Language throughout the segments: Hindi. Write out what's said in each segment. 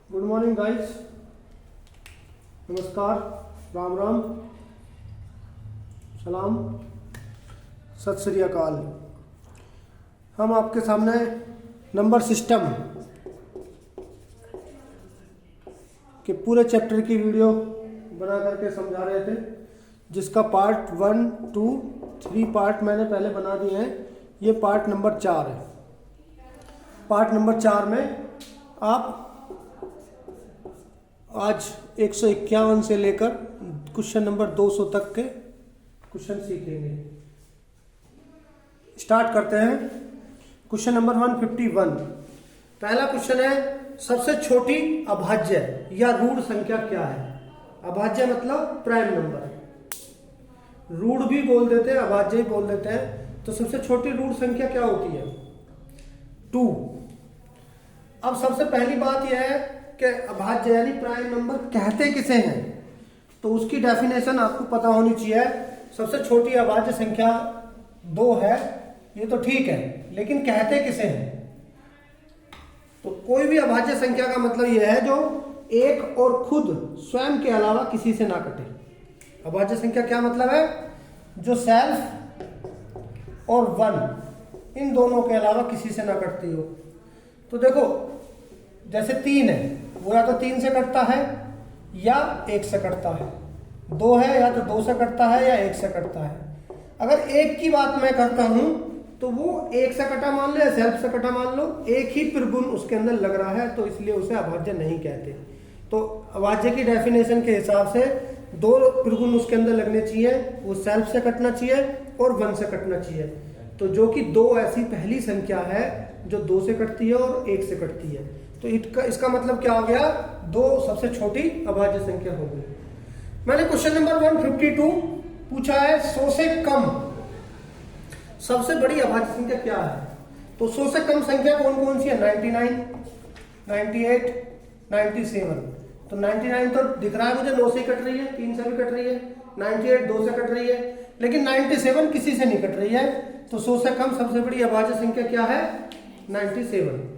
गुड मॉर्निंग गाइस, नमस्कार, राम राम, सलाम, सत श्री अकाल। हम आपके सामने नंबर सिस्टम के पूरे चैप्टर की वीडियो बना करके समझा रहे थे, जिसका पार्ट 1, 2, 3 पार्ट मैंने पहले बना दिए हैं। ये पार्ट नंबर 4 है। पार्ट नंबर 4 में आप आज 151 से लेकर क्वेश्चन नंबर 200 तक के क्वेश्चन सीखेंगे। स्टार्ट करते हैं। Question number 151। पहला क्वेश्चन है, सबसे छोटी अभाज्य या रूढ़ संख्या क्या है? अभाज्य मतलब प्राइम नंबर, रूढ़ भी बोल देते हैं, अभाज्य भी बोल देते हैं। तो सबसे छोटी रूढ़ संख्या क्या होती है? 2। अब सबसे पहली बात यह है कि अभाज्य यानी प्राइम नंबर कहते किसे हैं, तो उसकी डेफिनेशन आपको पता होनी चाहिए। सबसे छोटी अभाज्य संख्या 2 है, ये तो ठीक है, लेकिन कहते किसे हैं? तो कोई भी अभाज्य संख्या का मतलब यह है जो एक और खुद स्वयं के अलावा किसी से ना कटे। अभाज्य संख्या क्या मतलब है? जो सेल्फ और 1 इन दोनों के अलावा किसी से ना कटती हो। तो देखो, जैसे 3 है, वो या तो 3 से कटता है या 1 से कटता है। 2 है, या तो 2 से कटता है या 1 से कटता है। अगर 1 की बात मैं करता हूं तो वो 1 से कटा मान लो या सेल्फ से कटा मान लो, एक ही त्रिगुण उसके अंदर लग रहा है, तो इसलिए उसे अभाज्य नहीं कहते। तो अभाज्य की डेफिनेशन के हिसाब से 2 त्रिगुण उसके अंदर लगने चाहिए, वो सेल्फ से कटना चाहिए और 1 से कटना चाहिए। तो जो कि 2 ऐसी पहली संख्या है जो 2 से कटती है और 1 से कटती है। तो इसका मतलब क्या हो गया? 2 सबसे छोटी अभाज्य संख्या हो गई। मैंने क्वेश्चन नंबर 152 पूछा है, 100 से कम सबसे बड़ी अभाज्य संख्या क्या है? तो 100 से कम संख्या कौन कौन सी है? 99, 98, 97। तो 99 तो दिख रहा है मुझे 9 से कट रही है, 3 से भी कट रही है। 98 2 से कट रही है, लेकिन 97 किसी से नहीं कट रही है। तो 100 से कम सबसे बड़ी अभाज्य संख्या क्या है? 97।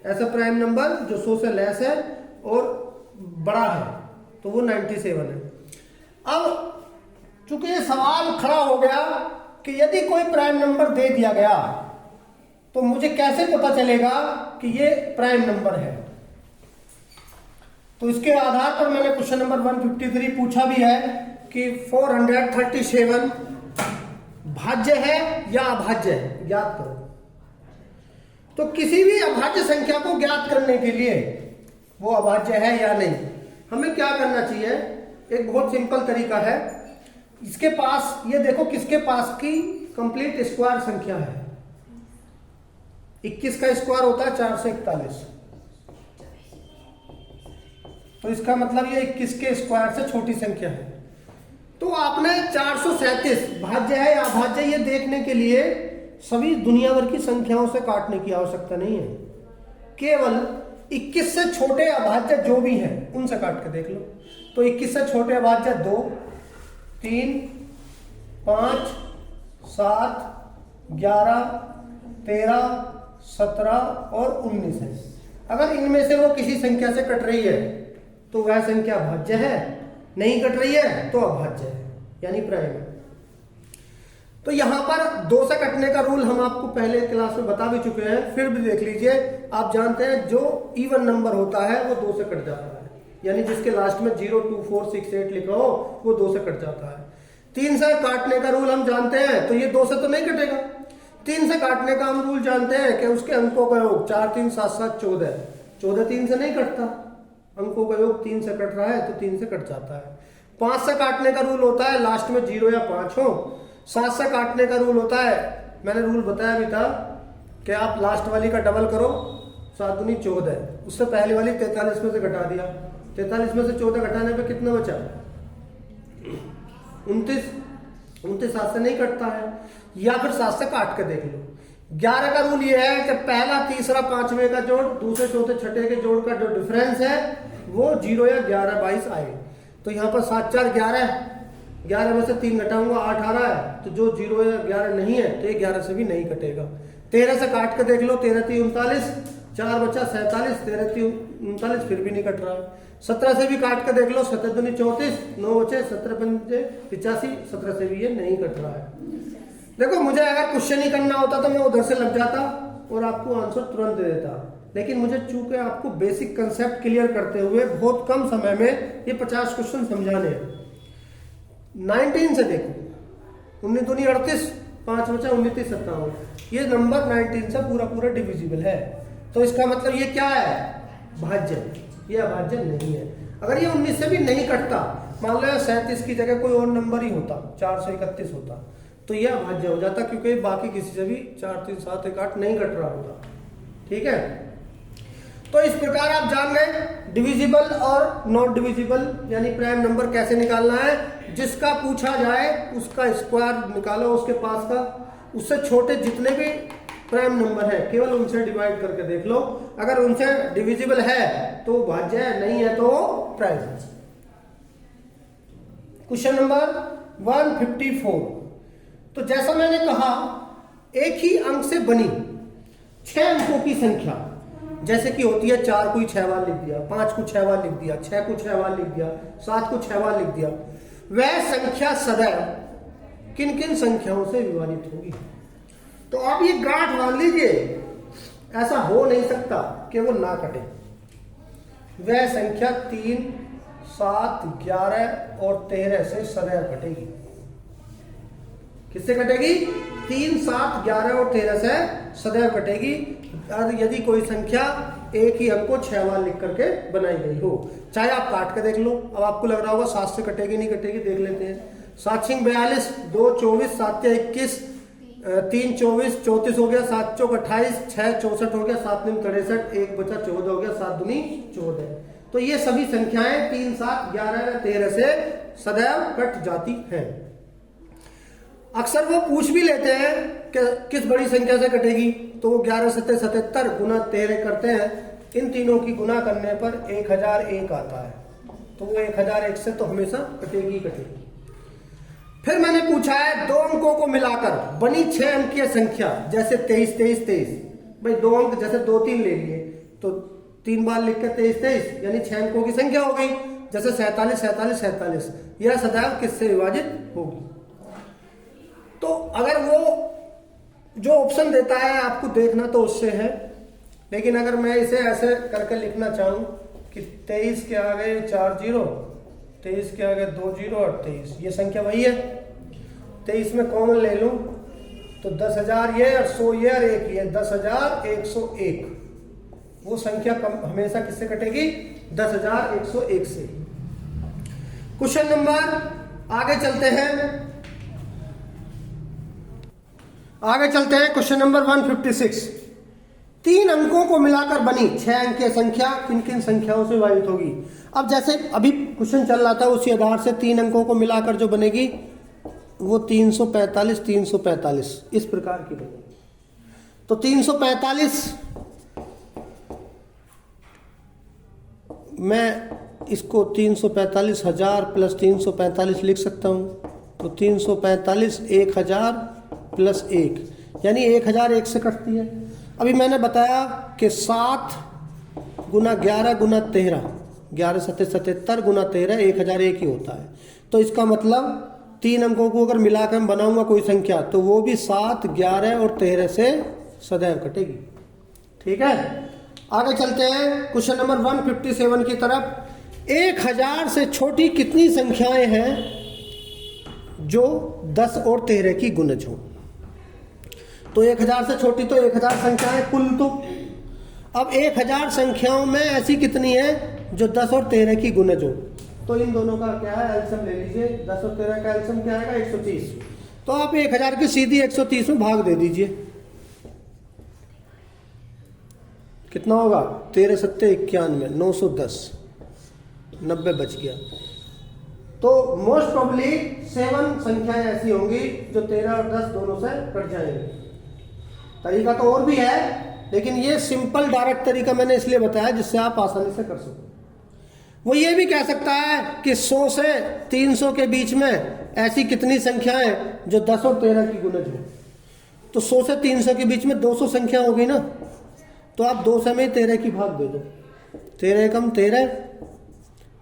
ऐसा प्राइम नंबर जो 100 से लेस है और बड़ा है, तो वो 97 है। अब चूंकि ये सवाल खड़ा हो गया कि यदि कोई प्राइम नंबर दे दिया गया तो मुझे कैसे पता चलेगा कि ये प्राइम नंबर है? तो इसके आधार पर मैंने क्वेश्चन नंबर 153 पूछा भी है कि 437 भाज्य है या अभाज्य है, ज्ञात करो। तो किसी भी अभाज्य संख्या को ज्ञात करने के लिए वो अभाज्य है या नहीं, हमें क्या करना चाहिए? एक बहुत सिंपल तरीका है। इसके पास, ये देखो किसके पास की कंप्लीट स्क्वायर संख्या है। 21 का स्क्वायर होता है 441। तो इसका मतलब ये 21 के स्क्वायर से छोटी संख्या है। तो आपने 437 भाज्य है या अभाज्य ये देखने के लिए सभी दुनिया भर की संख्याओं से काटने की आवश्यकता नहीं है। केवल 21 से छोटे अभाज्य जो भी हैं उनसे काट के देख लो। तो 21 से छोटे अभाज्य 2, 3, 5, 7, 11, 13, 17 और 19 है। अगर इनमें से वो किसी संख्या से कट रही है तो वह संख्या भाज्य है, नहीं कट रही है तो अभाज्य है, यानी प्राइम है। तो यहां पर 2 से कटने का रूल हम आपको पहले क्लास में बता भी चुके हैं, फिर भी देख लीजिए। आप जानते हैं जो इवन नंबर होता है वो 2 से कट जाता है, यानी जिसके लास्ट में 0, 2, 4, 6, 8 लिखा हो वो 2 से कट जाता है। 3 से काटने का रूल हम जानते हैं, तो ये 2 से तो नहीं कटेगा। 3 से काटने का हम रूल जानते हैं कि उसके अंकों का योग 4, 3, 7, 7, 14। 14 3 से नहीं कटता, अंकों का योग 3 से कट रहा है तो 3 से कट जाता है। 5 से काटने का रूल होता है लास्ट में 0 या 5 हो। 7 से काटने का रूल होता है, मैंने रूल बताया भी था कि आप लास्ट वाली का डबल करो, 7 दूनी 14, उससे पहले वाली 43 में से घटा दिया। 43 में से 14 घटाने पे कितना बचा? 29। 29 7 से नहीं कटता है, या फिर 7 से काट के देख लो। 11 का रूल ये है कि पहला, तीसरा, पांचवें का जोड़, दूसरे, चौथे, छठे के जोड़ का जो डिफरेंस है वो 0 या 11, 22 आए। तो यहाँ पर 7 4 11, 11 में से 3 घटाऊंगा 8 आ रहा है, तो जो 0 या 11 नहीं है तो ये 11 से भी नहीं कटेगा। 13 से काट के देख लो, 13 3 39, 4 बचा 47, 13 3 39, फिर भी नहीं कट रहा है। 17 से भी काट के देख लो, 17 दूनी 34, 9 बचे 17 पंजे 85, 17 से भी ये नहीं कट रहा है। देखो मुझे अगर क्वेश्चन ही करना होता तो मैं उधर से लग जाता और आपको आंसर तुरंत दे देता, लेकिन मुझे चूंकि आपको बेसिक कंसेप्ट क्लियर करते हुए बहुत कम समय में ये 50 क्वेश्चन समझाने हैं। 19 से देखो, 19 दूनी 38, 5 बचा 19 30 57, ये नंबर 19 से पूरा पूरा डिविजिबल है। तो इसका मतलब ये क्या है, भाज्य, ये अभाज्य नहीं है। अगर ये 19 से भी नहीं कटता, मान लो 37 की जगह कोई और नंबर ही होता, 431 होता, तो ये अभाज्य हो जाता, क्योंकि बाकी किसी से भी 4 3 7 1 8 नहीं कट रहा होता। ठीक है, तो इस प्रकार आप जान गए डिविजिबल और नॉट डिविजिबल यानी प्राइम नंबर कैसे निकालना है। जिसका पूछा जाए उसका स्क्वायर निकालो उसके पास का, उससे छोटे जितने भी प्राइम नंबर है केवल उनसे डिवाइड करके देख लो, अगर उनसे डिविजिबल है तो भाज्य है, नहीं है तो प्राइम है। क्वेश्चन नंबर 154, तो जैसा मैंने कहा एक ही अंक से बनी 6 अंकों की संख्या, जैसे कि होती है 4 को 6 बार लिख दिया, 5 को 6 बार लिख दिया, 6 को 6 बार लिख दिया, 7 को 6 बार लिख दिया, वह संख्या सदैव किन किन संख्याओं से विभाजित होगी। तो आप ये गांठ मान लीजिए, ऐसा हो नहीं सकता कि वो ना कटे। वह संख्या 3 7 11 और 13 से सदैव कटेगी। किससे कटेगी, 3 7 11 और 13 से सदैव कटेगी, यदि कोई संख्या एक ही अंक को 6 बार लिख करके बनाई गई हो। चाहे आप काट के देख लो, अब आपको लग रहा होगा 7 से कटेगी नहीं कटेगी, देख लेते हैं। 7 6 42, 2 24, 7 21, 3 24, 34 हो गया, 7 चौक 28, 6 64 हो गया, 7 9 63, 1 बचा 14 हो गया, 7 दूनी 14। तो ये सभी संख्याएं 3 7 11 13 से सदैव कट जाती हैं। अक्सर वो पूछ भी लेते हैं कि किस बड़ी संख्या से कटेगी, तो वो 11 7 77 गुना 13 करते हैं, इन तीनों की गुना करने पर 1001 आता है, तो वो 1001 से तो हमेशा कटेगी कटेगी। फिर मैंने पूछा है 2 अंकों को मिलाकर बनी 6 अंकीय संख्या, जैसे 23 23 23, भाई 2 अंक जैसे 2 3 ले लिए तो 3 बार लिख के 23 23 यानी 6 अंकों की संख्या हो गई, जैसे 47 47 47, यह सदैव किससे विभाजित होगी। तो अगर वो जो ऑप्शन देता है आपको देखना तो उससे है, लेकिन अगर मैं इसे ऐसे करके लिखना चाहूं कि 23 के आगे 4 0, 23 के आगे 2 0 और 23, ये संख्या वही है। 23 में कॉमन ले लूं तो 10,000 ये और 100 ये और 1 ये, 10,101, वो संख्या हमेशा किससे कटेगी, 10,101 से। क्वेश्चन नंबर आगे चलते हैं, क्वेश्चन नंबर 156। 3 अंकों को मिलाकर बनी 6 अंकीय संख्या किन किन संख्याओं से विभाजित होगी। अब जैसे अभी क्वेश्चन चल रहा था उसी आधार से 3 अंकों को मिलाकर जो बनेगी वो 345 345 इस प्रकार की बनेगी। तो 345 मैं इसको 345,000 प्लस 345 लिख सकता हूं, तो 345 1000 प्लस 1 यानी 1001 से कटती है। अभी मैंने बताया कि 7 गुना 11 गुना 13, 11 7 77 गुना 13 1001 ही होता है। तो इसका मतलब 3 अंकों को अगर मिलाकर मैं बनाऊंगा कोई संख्या तो वो भी 7 11 और 13 से सदैव कटेगी। ठीक है, आगे चलते हैं क्वेश्चन नंबर 157 की तरफ। 1000 से छोटी कितनी संख्याएं हैं जो 10 और 13 की गुणज हो। तो 1000 से छोटी तो 1000 संख्याएं कुल। तो अब 1000 संख्याओं में ऐसी कितनी है जो 10 और 13 की गुणज हो। तो इन दोनों का क्या है, एलसीएम ले लीजिए। 10 और 13 का एलसीएम क्या आएगा, 130। तो आप 1000 की सीधी 130 में भाग दे दीजिए, कितना होगा, 13 7 91, 910, 90 बच गया। तो मोस्ट प्रोबेबली 7 संख्याएं ऐसी होंगी जो 13 और 10 दोनों से कट जाएंगी। तरीका तो और भी है, लेकिन ये सिंपल डायरेक्ट तरीका मैंने इसलिए बताया जिससे आप आसानी से कर सको। वो ये भी कह सकता है कि 100 से 300 के बीच में ऐसी कितनी संख्याएं जो 10 और 13 की गुणज हो। तो 100 से 300 के बीच में 200 संख्या होगी ना, तो आप 2 से में 13 की भाग दे दो। 13 एकम 13,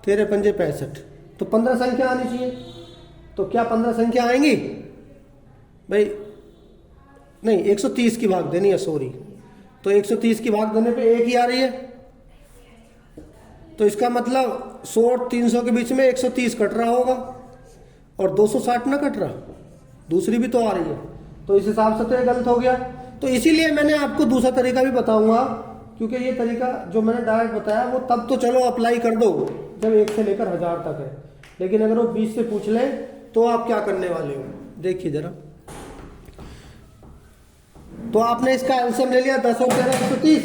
13 पंजे 65, तो 15 संख्या आनी चाहिए। तो क्या 15 संख्या आएंगी भाई? नहीं, 130 की भाग देनी है, सॉरी। तो 130 की भाग देने पे 1 ही आ रही है। तो इसका मतलब 100 और 300 के बीच में 130 कट रहा होगा और 260 ना कट रहा, दूसरी भी तो आ रही है। तो इस हिसाब से तो ये गलत हो गया। तो इसीलिए मैंने आपको दूसरा तरीका भी बताऊंगा, क्योंकि ये तरीका जो मैंने डायरेक्ट बताया वो तब तो चलो अप्लाई कर दो जब 1 से लेकर 1000 तक है, लेकिन अगर वो 20 से पूछ ले तो आप क्या करने वाले हो, देखिए जरा। तो आपने इसका एल्सियम ले लिया 10 और 13 130।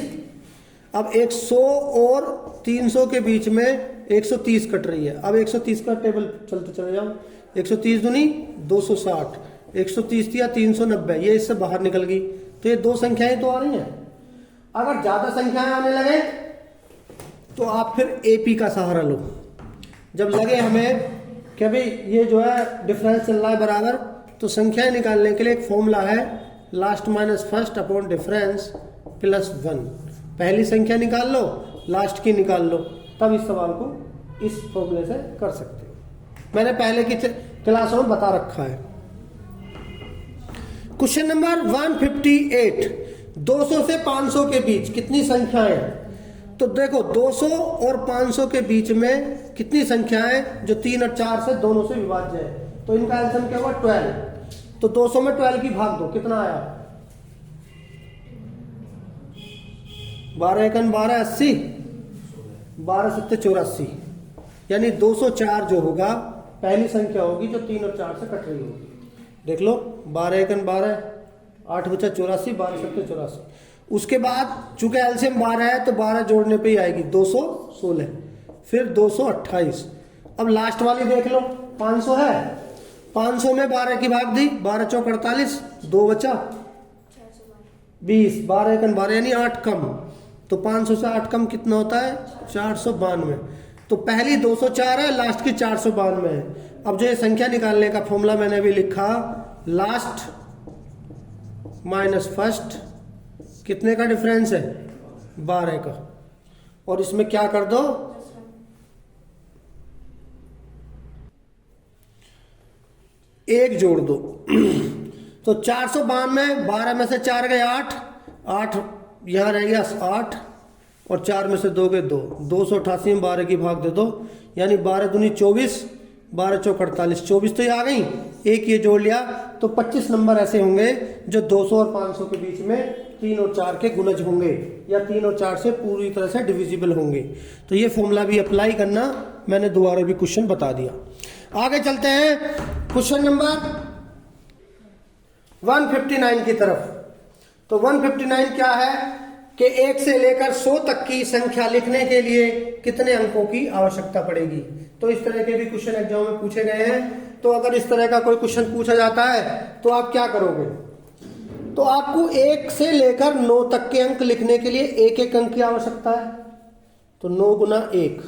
अब 100 और 300 के बीच में 130 कट रही है। अब 130 का टेबल चलते चले जाओ। 130 दूनी 260, 130 या 390, ये इससे बाहर निकल गई। तो ये 2 संख्याएं तो आ रही हैं। अगर ज्यादा संख्याएं आने लगे तो आप फिर एपी का सहारा लो। जब लगे हमें कि भाई ये जो है डिफरेंस चल रहा है बराबर, तो संख्याएं निकालने के लिए एक फॉर्मूला है, last minus first upon difference plus 1। पहली संख्या निकाल लो, लास्ट की निकाल लो, तब इस सवाल को इस फॉर्मूले से कर सकते हो। मैंने पहले की क्लासों में बता रखा है। क्वेश्चन नंबर 158, 200 से 500 के बीच कितनी संख्याएं? तो देखो 200 और 500 के बीच में कितनी संख्याएं जो 3 और 4 से दोनों से विभाज्य है। तो इनका एल्सियम क्या हुआ 12। तो 200 में 12 की भाग दो, कितना आया? 12 एकन 12 80, 12 सत्ते 84, यानी 204 जो होगा पहली संख्या होगी जो 3 और 4 से कट रही होगी। देख लो 12 एकन 12, 8 बचा 84, 12 सत्ते 84। उसके बाद चूंकि एल्सियम 12 है तो 12 जोड़ने पे ही आएगी 216, फिर 228। अब लास्ट वाली देख लो 500 है, 500 में 12 की भाग दी, 12 चौक 48, 2 बचा 20, 12 एकन 12 यानी 8 कम। तो 500 से 8 कम कितना होता है? 492। तो पहली 204 है, लास्ट की 492 है। अब जो ये संख्या निकालने का फॉर्मूला मैंने अभी लिखा, लास्ट माइनस फर्स्ट, कितने का डिफरेंस है? 12 का। और इसमें क्या कर दो, एक जोड़ दो। तो 492, 12 में से 4 गए 8, 8 यहां रह गया 8, और 4 में से 2 गए 2, 288 में 12 की भाग दे दो, यानी 12 दूनी 24, 12 चौक 48, 24 तो ये आ गई, एक ये जोड़ लिया। तो 25 नंबर ऐसे होंगे जो 200 और 500 के बीच में 3 और 4 के गुणज होंगे, या 3 और 4 से पूरी तरह से डिविजिबल होंगे। तो ये फॉर्मूला भी अप्लाई करना, मैंने दोबारा भी क्वेश्चन बता दिया। आगे चलते हैं क्वेश्चन नंबर 159 की तरफ। तो 159 क्या है कि 1 से लेकर 100 तक की संख्या लिखने के लिए कितने अंकों की आवश्यकता पड़ेगी। तो इस तरह के भी क्वेश्चन एग्जाम में पूछे गए हैं। तो अगर इस तरह का कोई क्वेश्चन पूछा जाता है तो आप क्या करोगे? तो आपको 1 से लेकर 9 तक के अंक लिखने के लिए एक एक अंक की आवश्यकता है। तो 9 गुना 1,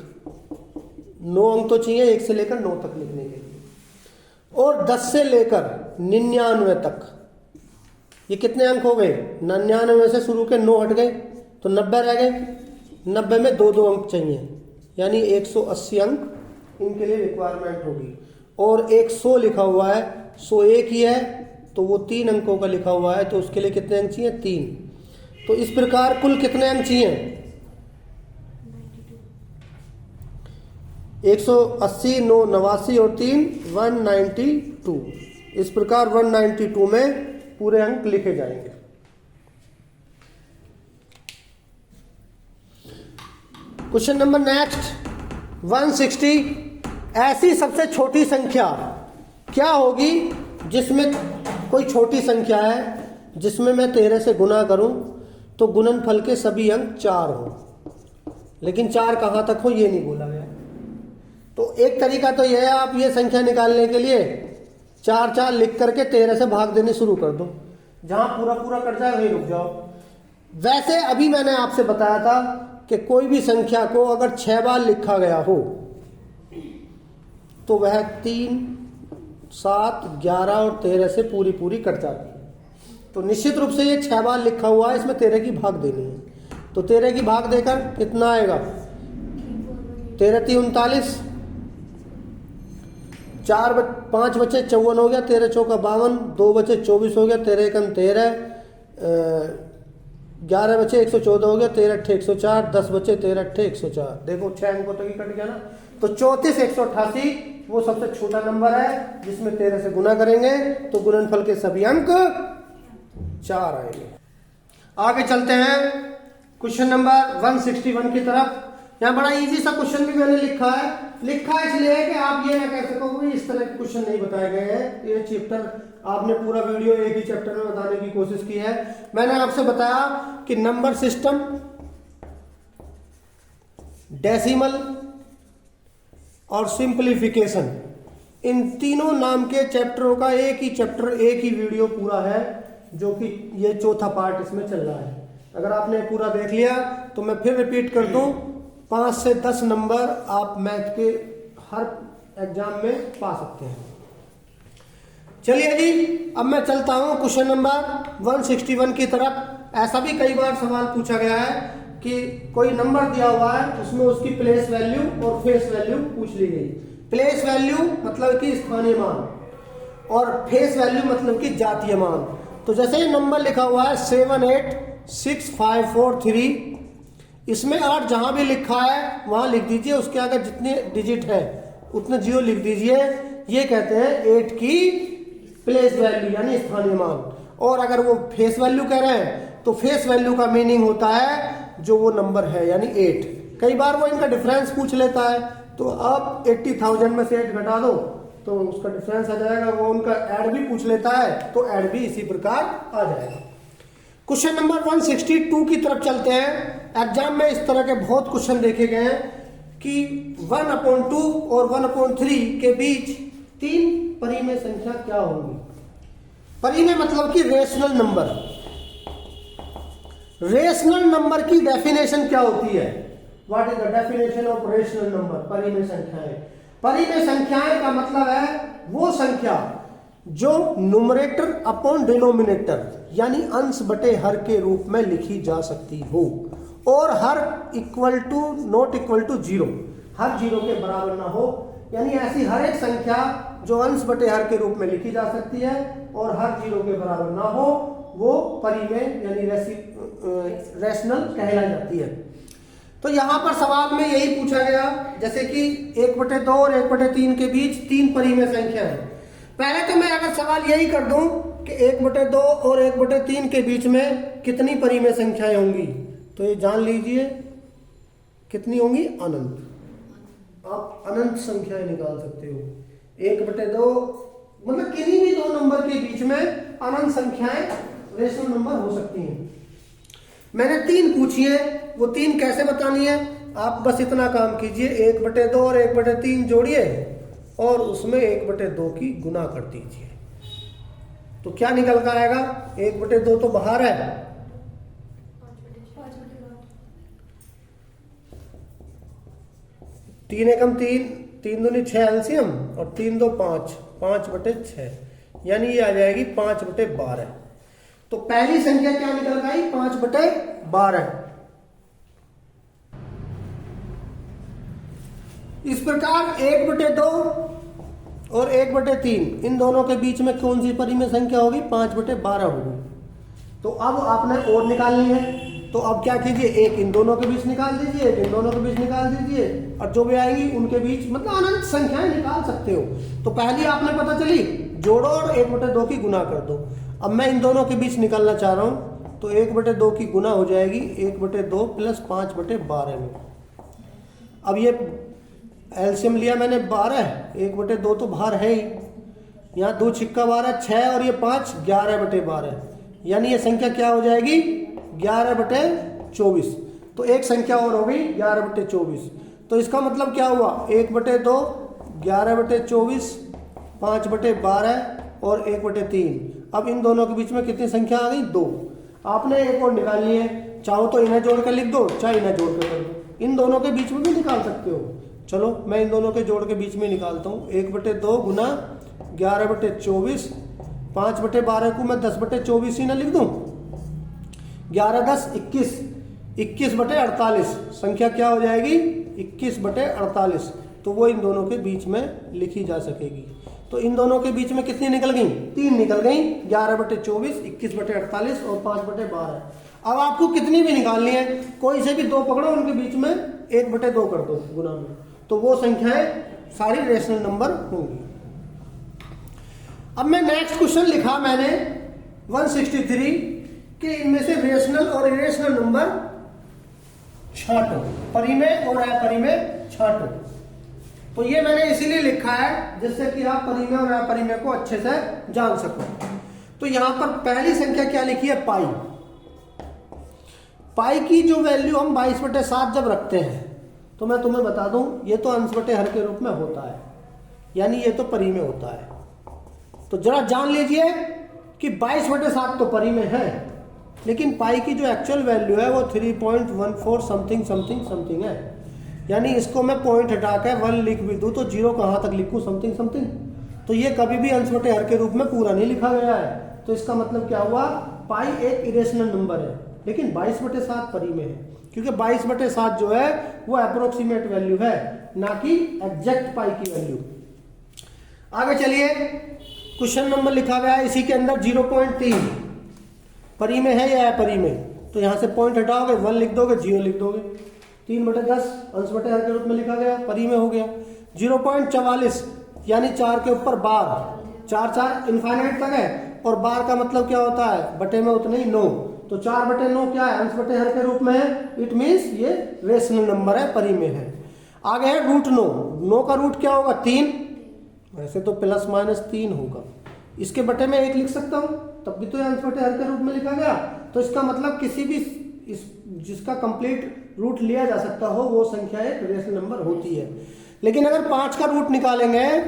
9 अंक तो चाहिए 1 से लेकर 9 तक लिखने के लिए। और 10 से लेकर 99 तक, ये कितने अंक हो गए? 99 से शुरू के 9 हट गए तो 90 रह गए। 90 में 2 अंक चाहिए, यानी 180 अंक इनके लिए रिक्वायरमेंट होगी। और एक 100 लिखा हुआ है, 100 एक ही है तो वो 3 अंकों का लिखा हुआ है, तो उसके लिए कितने अंक चाहिए? 3। तो इस प्रकार कुल कितने अंक चाहिए? 180, 9 89 और 3 192। इस प्रकार 192 में पूरे अंक लिखे जाएंगे। क्वेश्चन नंबर नेक्स्ट 160, ऐसी सबसे छोटी संख्या क्या होगी जिसमें कोई छोटी संख्या है जिसमें मैं 13 से गुना करूं तो गुणनफल के सभी अंक 4 हो, लेकिन 4 कहां तक हो ये नहीं बोला गया। तो एक तरीका तो यह है, आप ये संख्या निकालने के लिए 4 4 लिख करके 13 से भाग देने शुरू कर दो, जहां पूरा पूरा कट जाए वहीं रुक जाओ। वैसे अभी मैंने आपसे बताया था कि कोई भी संख्या को अगर 6 बार लिखा गया हो तो वह 3, 7, 11 और 13 से पूरी कट जाती है। तो निश्चित रूप से ये 6 बार लिखा हुआ है, इसमें 13 की भाग देनी है। तो 13 की भाग देकर कितना आएगा? 13 3 39, 5 बचे 54 हो गया, 13 चौका 52, 2 बचे 24 हो गया, 13 एकम 13, 11 बचे 114 हो गया, 13 अट्ठे 104, 10 बचे 13 अट्ठे 104। देखो 6 अंकों तक ही कट गया ना। तो 34 188 वो सबसे छोटा नंबर है जिसमें 13 से गुना करेंगे तो गुणनफल के सभी अंक 4 आएंगे। आगे चलते हैं क्वेश्चन नंबर 161 की तरफ। यहाँ बड़ा इजी सा क्वेश्चन भी मैंने लिखा है इसलिए कि आप ये ना कह सको कि इस तरह के क्वेश्चन नहीं बताए गए हैं। ये चैप्टर आपने पूरा वीडियो एक ही चैप्टर में बताने की कोशिश की है। मैंने आपसे बताया कि नंबर सिस्टम, डेसिमल और सिंपलीफिकेशन, इन तीनों नाम के चैप्टरों का एक ही चैप्टर, एक ही वीडियो पूरा है, जो कि ये चौथा पार्ट इसमें चल रहा है। अगर आपने पूरा देख लिया तो मैं फिर रिपीट कर दूं, 5 से 10 नंबर आप मैथ के हर एग्जाम में पा सकते हैं। चलिए जी, अब मैं चलता हूं क्वेश्चन नंबर 161 की तरफ। ऐसा भी कई बार सवाल पूछा गया है कि कोई नंबर दिया हुआ है, उसमें उसकी प्लेस वैल्यू और फेस वैल्यू पूछ ली गई। प्लेस वैल्यू मतलब कि स्थानीय मान और फेस वैल्यू मतलब कि जातीय मान। तो जैसे ये नंबर लिखा हुआ है 786543, इसमें 8 जहां भी लिखा है वहां लिख दीजिए, उसके आगे जितने डिजिट है उतने 0 लिख दीजिए। ये कहते हैं 8 की प्लेस वैल्यू यानी स्थानीय मान। और अगर वो फेस वैल्यू कह रहे हैं तो फेस वैल्यू का मीनिंग होता है जो वो नंबर है यानी 8। कई बार वो इनका डिफरेंस पूछ लेता है, तो आप 80,000 में से 8 घटा दो तो उसका डिफरेंस आ जाएगा। वो उनका ऐड भी पूछ लेता है तो ऐड भी इसी प्रकार आ जाएगा। क्वेश्चन नंबर 162 की तरफ चलते हैं। एग्जाम में इस तरह के बहुत क्वेश्चन देखे गए हैं कि 1/2 और 1/3 के बीच 3 परिमेय संख्या क्या होगी। परिमेय मतलब कि रेशनल नंबर। रेशनल नंबर की डेफिनेशन क्या होती है? What is the definition of rational number? परिमेय संख्याएं। परिमेय संख्याएं का मतलब है वो संख्या जो न्यूमरेटर अपॉन डिनोमिनेटर यानी अंश बटे हर के रूप में लिखी जा सकती हो और हर equal to not equal to 0, हर 0 के बराबर ना हो। यानी ऐसी हर एक संख्या जो अंश बटे हर के रूप में लिखी जा सकती है और हर 0 के बराबर ना हो, वो परिमेय यानी रेशनल कहलाई जाती है। तो यहां पर सवाल में यही पूछा गया, जैसे कि 1/2 और 1/3 के बीच 3 परिमेय संख्या है। पहले तो मैं अगर सवाल यही कर दूं कि 1/2 और 1/3 के बीच में कितनी परिमेय संख्याएं होंगी, तो ये जान लीजिए कितनी होंगी? अनंत। आप अनंत संख्याएं निकाल सकते हो। 1/2 मतलब किन्हीं भी 2 नंबर के बीच में अनंत संख्याएं रेशनल नंबर हो सकती हैं। मैंने 3 पूछी है, वो 3 कैसे बतानी है? आप बस इतना काम कीजिए, 1/2 और 1/3 जोड़िए और उसमें 1/2 की गुना कर दीजिए, तो क्या निकल कर आएगा? 1/2 तो बाहर है, 3 एकम 3, 3 दूनी 6 एलसीएम और 3 2 5, 5/6 यानी ये आ जाएगी 5/12। तो पहली संख्या क्या निकल गई? 5/12। इस प्रकार 1/2 और 1/3 इन दोनों के बीच में कौन सी परिमेय संख्या होगी? 5/12 होगी। तो अब आपने और निकालनी है, तो अब क्या कीजिए, एक इन दोनों के बीच निकाल दीजिए, एक इन दोनों के बीच निकाल दीजिए और जो भी आएंगी उनके बीच मतलब अनंत संख्याएं निकाल सकते हो। तो पहली आपने पता चली, जोड़ो और 1/2 की गुना कर दो। अब मैं इन दोनों के बीच निकालना चाह रहा हूं, तो 1/2 की गुना हो जाएगी 1/2 प्लस 5/12 में। अब ये एलसीएम लिया मैंने 12, 1/2 तो बाहर है ही, यहाँ 2 छिक्का 12, 6 और ये 5, 11/12 यानी ये संख्या क्या हो जाएगी? 11/24। तो एक संख्या और हो गई 11/24। तो इसका मतलब क्या हुआ? 1/2, 11/24, 5/12 और 1/3। अब इन दोनों के बीच में कितनी संख्या आ गई? 2। आपने एक और निकालनी है, चाहो तो इन्हें जोड़कर लिख दो, चाहे इन्हें जोड़कर कर दो, इन दोनों के बीच में भी निकाल सकते हो। चलो मैं इन दोनों के जोड़ के बीच में निकालता हूँ। 1/2 गुना 11/24, 5/12 को मैं 10/24 ही ना लिख दूं। 11 10 21, 21/48 संख्या क्या हो जाएगी 21/48, तो वो इन दोनों के बीच में लिखी जा सकेगी। तो इन दोनों के बीच में कितनी निकल गई 3 निकल गई, 11/24, 21/48 और 5/12। अब आपको कितनी भी निकालनी है, कोई से भी 2 पकड़ो, उनके बीच में 1/2 कर दो गुना में, तो वो संख्याएं सारी रेशनल नंबर होंगी। अब मैं नेक्स्ट क्वेश्चन लिखा मैंने 163 कि इनमें से रेशनल और इरेशनल नंबर छांटो, परिमेय और अपरिमेय छांटो। तो ये मैंने इसीलिए लिखा है जिससे कि आप परिमेय और अपरिमेय को अच्छे से जान सको। तो यहां पर पहली संख्या क्या लिखी है पाई। पाई की जो वैल्यू हम 22/7 जब रखते हैं, तो मैं तुम्हें बता दूं ये तो अंश बटे हर के रूप में होता है, यानी ये तो परिमेय होता है। तो जरा जान लीजिए कि 22/7 तो परिमेय है, लेकिन पाई की जो एक्चुअल वैल्यू है वो 3.14 समथिंग समथिंग समथिंग है। यानी इसको मैं पॉइंट हटा के 1 लिख भी दूं तो 0 कहां तक लिखूं समथिंग समथिंग, तो ये कभी भी अंश बटे हर के रूप में पूरा नहीं लिखा गया है। तो इसका मतलब क्या हुआ, पाई एक इरेशनल नंबर है, लेकिन 22/7 परिमेय है, क्योंकि 22/7 जो है वो अप्रोक्सीमेट वैल्यू है, ना कि एग्जैक्ट पाई की वैल्यू। आगे चलिए, क्वेश्चन नंबर लिखा गया है इसी के अंदर 0.3 परिमेय है या अपरिमेय। तो यहां से पॉइंट हटाओगे 1 लिख दोगे, 0 लिख दोगे। 3/10 अंश बटे हर के रूप में लिखा गया, परिमेय हो गया। 0.44 यानी 4 के ऊपर बार, 4 इनफाइनाइट तक है, और बार का मतलब क्या होता है बटे में उतने ही 9, तो 4/9 क्या है अंश बटे हर के रूप में है, इट मीन्स ये रेशनल नंबर है, परिमेय है। आगे है √9 का रूट क्या होगा 3, वैसे तो ±3 होगा, इसके बटे में 1 लिख सकता हूं, तब भी तो अंश बटे हर के रूप में लिखा गया। तो इसका मतलब किसी भी जिसका कंप्लीट रूट लिया जा सकता हो वो संख्या एक रेशनल नंबर होती है। लेकिन अगर 5 का रूट निकालेंगे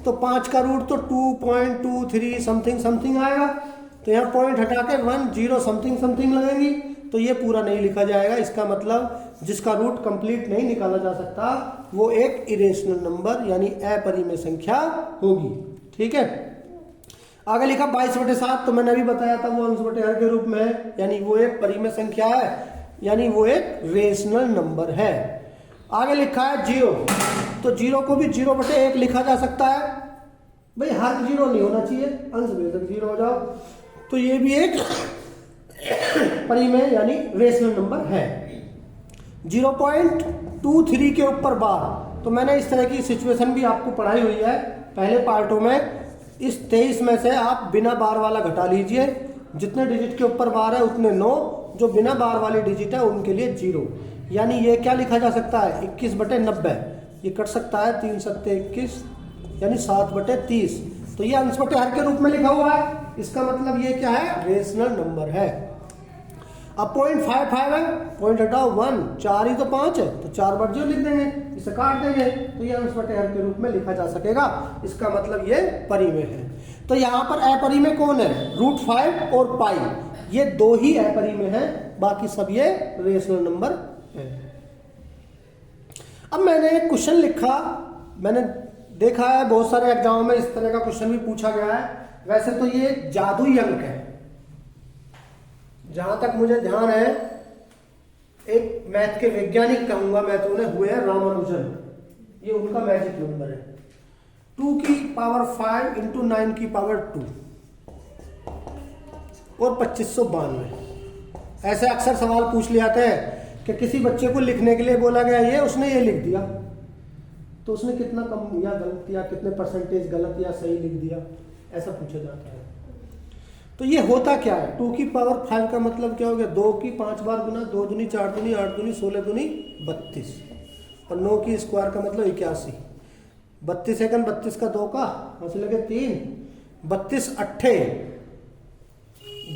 तो 5 का रूट तो 2.23 समथिंग समथिंग आएगा, तो यहाँ पॉइंट हटा के 1 0 समथिंग समथिंग लगेगी, तो ये पूरा नहीं लिखा जाएगा। इसका मतलब जिसका रूट कंप्लीट नहीं निकाला जा सकता वो एक इरेशनल नंबर यानी अपरिमेय संख्या होगी। ठीक है, आगे लिखा 22/7, तो मैंने अभी बताया था वो अंश बटे हर के रूप में है, यानी वो एक परिमेय संख्या है, यानी वो एक रेशनल नंबर है। आगे लिखा है 0, तो 0 को भी 0/1 लिखा जा सकता है। भाई हर 0 नहीं होना चाहिए, अंश बेशक 0 हो जाओ, तो ये भी एक परिमेय यानी रेशनल नंबर है। 0.23 के ऊपर बार, तो मैंने इस तरह की सिचुएशन भी आपको पढ़ाई हुई है पहले पार्टों में। इस 23 में से आप बिना बार वाला घटा लीजिए, जितने डिजिट के ऊपर बार है उतने 9, जो बिना बार वाली डिजिट है उनके लिए 0, यानी ये क्या लिखा जा सकता है 21/90, ये कट सकता है 3 7 21 यानी 7/30, तो ये अंश बटे हर के रूप में लिखा हुआ है। इसका मतलब ये क्या है रेशनल नंबर है। अब 0.55 है, पॉइंट हटाओ 1, 4 ही तो 5 है, तो 4/0 लिख देंगे, इसे काट देंगे, तो ये अंश बटे हर के रूप में लिखा जा सकेगा। इसका मतलब ये परिमेय है। तो यहाँ पर अपरिमेय कौन है, √5 और पाई, ये 2 ही अपरिमेय है, बाकी सब ये रेशनल नंबर है। अब मैंने एक क्वेश्चन लिखा, मैंने देखा है बहुत सारे एग्जामों में इस तरह का क्वेश्चन भी पूछा गया है। वैसे तो ये जादुई अंक है, जहां तक मुझे ध्यान है एक मैथ के वैज्ञानिक कहूंगा मैं तो उन्हें हुए हैं रामानुजन, ये उनका मैजिक नंबर है 2 की पावर 5 × 9 की पावर 2 और 2592। ऐसे अक्सर सवाल पूछ ले जाते हैं कि किसी बच्चे को लिखने के लिए बोला गया ये, उसने ये लिख दिया, तो उसने कितना कम या गलत या कितने परसेंटेज गलत या सही लिख दिया, ऐसा पूछा जाता है। तो ये होता क्या है, 2 की पावर 5 का मतलब क्या हो गया 2 की 5 बार गुना, 2 दूनी 4 दूनी 8 दूनी 16 दूनी 32, और 9 की स्क्वायर का मतलब 81, 32 सेकंड 32 का 2 का हंस लगे 3, 32 अट्ठे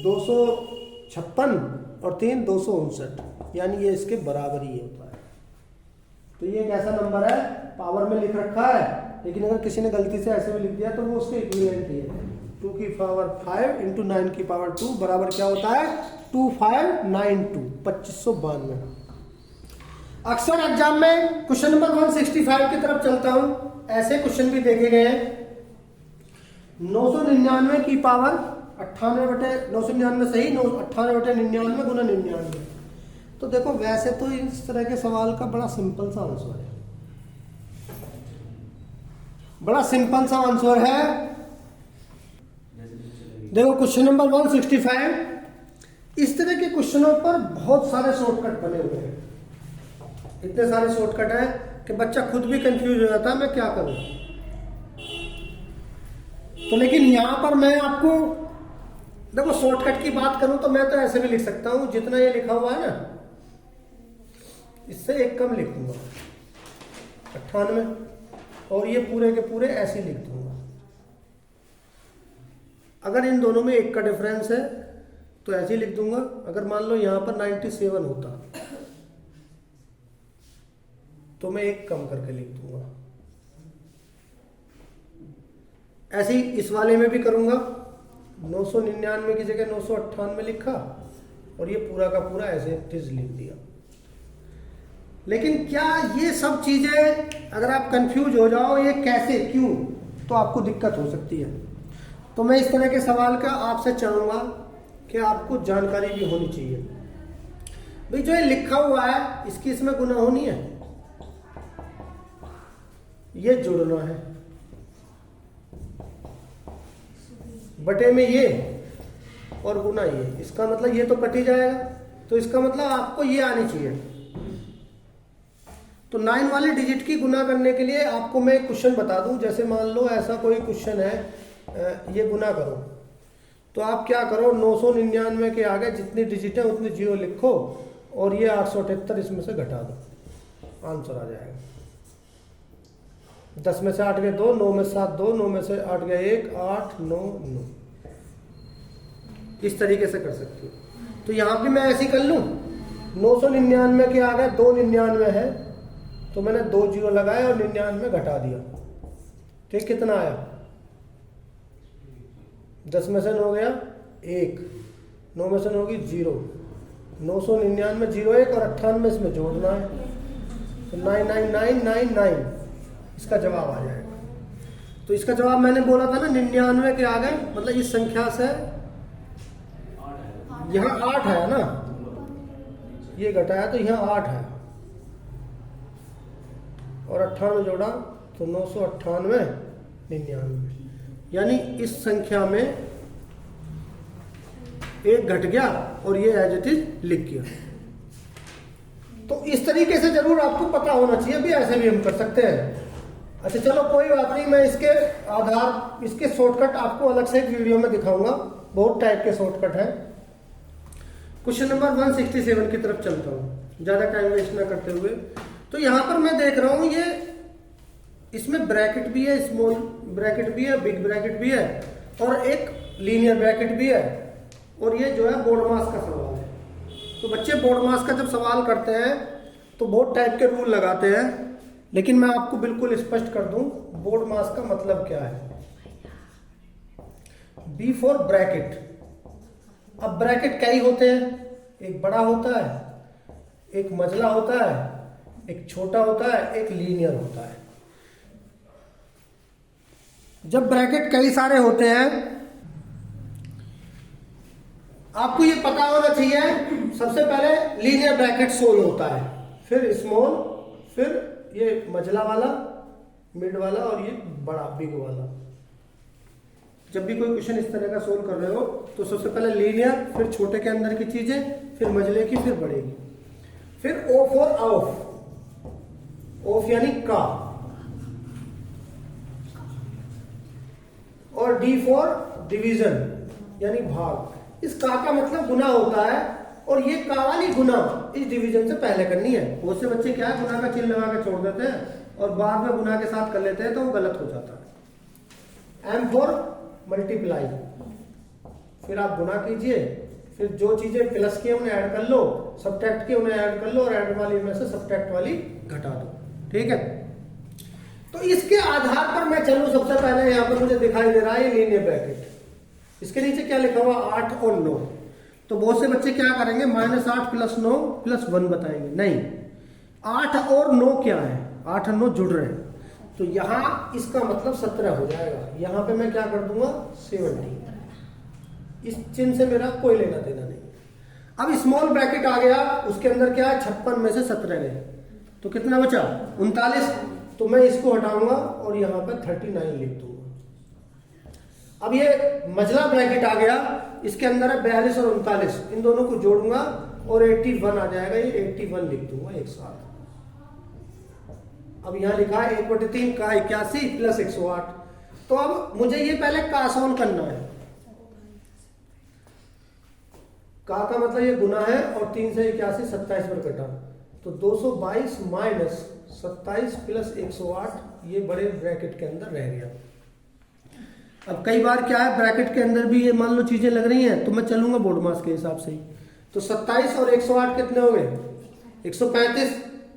256 और 3 259, यानी ये इसके बराबर ही होता है। तो ये एक ऐसा नंबर है, पावर में लिख रखा है, लेकिन अगर किसी ने गलती से ऐसे भी लिख दिया तो वो उसके इक्विवेलेंट ही है। 2 की पावर 5 × 9 की पावर 2 बराबर क्या होता है 2592, 2592। अक्सर एग्जाम में क्वेश्चन नंबर 165 की तरफ चलता हूं, ऐसे क्वेश्चन भी देखे गए हैं। 999 की पावर 98/999 सही, 98/99 × 99, तो देखो वैसे तो इस तरह के सवाल का बड़ा सिंपल सा आंसर है, बड़ा सिंपल सा आंसर है। देखो क्वेश्चन नंबर 165, इस तरह के क्वेश्चनों पर बहुत सारे शॉर्टकट बने हुए हैं, इतने सारे शॉर्टकट हैं कि बच्चा खुद भी कंफ्यूज हो जाता है मैं क्या करूं। तो लेकिन यहां पर मैं आपको देखो शॉर्टकट की बात करूं तो मैं तो ऐसे भी लिख सकता हूं, जितना ये लिखा हुआ है ना इससे एक कम लिख दूंगा 98, और ये पूरे के पूरे ऐसे लिख दूंगा। अगर इन दोनों में एक का डिफरेंस है तो ऐसे ही लिख दूंगा। अगर मान लो यहां पर 97 होता तो मैं एक कम करके लिख दूंगा। ऐसे ही इस वाले में भी करूंगा, 999 की जगह 998 लिखा और ये पूरा का पूरा ऐसे लिख दिया। लेकिन क्या ये सब चीजें अगर आप कंफ्यूज हो जाओ ये कैसे क्यों, तो आपको दिक्कत हो सकती है। तो मैं इस तरह के सवाल का आपसे चाहूंगा कि आपको जानकारी भी होनी चाहिए। भाई जो ये लिखा हुआ है इसकी इसमें गुना होनी है, ये जुड़ना है, बटे में ये और गुना ये, इसका मतलब ये तो कट ही जाएगा, तो इसका मतलब आपको ये आनी चाहिए। तो 9 वाले डिजिट की गुना करने के लिए आपको मैं एक क्वेश्चन बता दूं। जैसे मान लो ऐसा कोई क्वेश्चन है, ये गुना करो, तो आप क्या करो 999 के आगे जितनी डिजिट है उतनी जीरो लिखो और ये 878 इसमें से घटा दो, आंसर आ जाएगा। 10 में से 8 गए 2, 9 में 7 2, 9 में से 8 गए 1, 8 9 9। इस तरीके से कर सकती हूँ। तो यहाँ भी मैं ऐसे ही कर लूँ, 999 के आगे 299 है तो मैंने 2 जीरो लगाए और 99 घटा दिया, ठीक कितना आया? 10 में से 9 गया 1, 9 में से 9 की 0, 999 0 1 और 98 इसमें जोड़ना है, तो 99999 इसका जवाब आ जाएगा। तो इसका जवाब मैंने बोला था ना 99 के आगे, मतलब इस संख्या से यहाँ 8 है ना, ये घटाया तो यहाँ 8 है और 98 जोड़ा तो 998 99, यानी इस संख्या में एक घट गया और ये एज इट इज लिख गया। तो इस तरीके से जरूर आपको पता होना चाहिए, भी ऐसे भी हम कर सकते हैं। अच्छा चलो कोई बात नहीं, मैं इसके शॉर्टकट आपको अलग से एक वीडियो में दिखाऊंगा, बहुत टाइप के शॉर्टकट है। क्वेश्चन नंबर 167 की तरफ चलता हूं ज्यादा टाइम वेस्ट ना करते हुए। तो यहां पर मैं देख रहा हूं ये इसमें ब्रैकेट भी है, स्मॉल ब्रैकेट भी है, बिग ब्रैकेट भी है और एक लीनियर ब्रैकेट भी है, और ये जो है बोर्ड मास का सवाल है। तो बच्चे बोर्ड मास का जब सवाल करते हैं तो बहुत टाइप के रूल लगाते हैं, लेकिन मैं आपको बिल्कुल स्पष्ट कर दूं बोर्ड मास का मतलब क्या है। B for bracket. अब ब्रैकेट कई होते हैं, एक बड़ा होता है, एक मझला होता है, एक छोटा होता है, एक लीनियर होता है। जब ब्रैकेट कई सारे होते हैं आपको ये पता होना चाहिए, सबसे पहले लीनियर ब्रैकेट सोल्व होता है, फिर स्मॉल, फिर ये मझला वाला, मिड वाला और ये बड़ा बिग वाला। जब भी कोई क्वेश्चन इस तरह का सोल्व कर रहे हो तो सबसे पहले लीनियर, फिर छोटे के अंदर की चीजें, फिर मझले की, फिर बड़े की, फिर ओ फॉर ऑफ, ऑफ यानी का, और डी फॉर डिवीजन यानी भाग। इस का मतलब गुना होता है और ये का वाली गुना इस डिवीजन से पहले करनी है। बहुत से बच्चे क्या है गुना का चिन्ह लगा के छोड़ देते हैं और बाद में गुना के साथ कर लेते हैं तो वो गलत हो जाता है। एम फॉर मल्टीप्लाई, फिर आप गुना कीजिए, फिर जो चीजें प्लस की उन्हें ऐड कर लो, सब्ट्रैक्ट की उन्हें ऐड कर लो और ऐड वाली में से सब्ट्रैक्ट वाली घटा दो, ठीक है। तो इसके आधार पर मैं चलूं, सबसे पहले यहां पर मुझे दिखाई दे रहा है लीनियर ब्रैकेट, इसके नीचे क्या लिखा हुआ 8 और 9। तो बहुत से बच्चे क्या करेंगे -8 + 9 + 1 बताएंगे, नहीं 8 और 9 क्या है, 8 और 9 जुड़ रहे हैं, तो यहां इसका मतलब 17 हो जाएगा। यहां पे मैं क्या कर दूंगा 70, इस चिन्ह से मेरा कोई लेना देना नहीं। अब स्मॉल ब्रैकेट आ गया, उसके अंदर क्या है 56 में से 17 गए, तो कितना बचा 39। तो मैं इसको हटाऊंगा और यहाँ पे 39 लिख दूंगा। अब ये मझला ब्रैकेट आ गया, इसके अंदर है 42 और 39, इन दोनों को जोड़ूंगा और 81 आ जाएगा, ये 81 लिख दूंगा एक साथ। अब यहाँ लिखा है 1/3 का 81 प्लस 108। तो अब मुझे ये पहले का सॉल्व करना है। का मतलब ये गुना है और 3 से 81 27 पर कटा, तो 222 माइनस 27 प्लस 108 ये बड़े ब्रैकेट के अंदर रह गया। अब कई बार क्या है ब्रैकेट के अंदर भी ये मान लो चीजें लग रही हैं, तो मैं चलूंगा बोर्ड मास के हिसाब से ही। तो 27 और 108 कितने हो गए 135,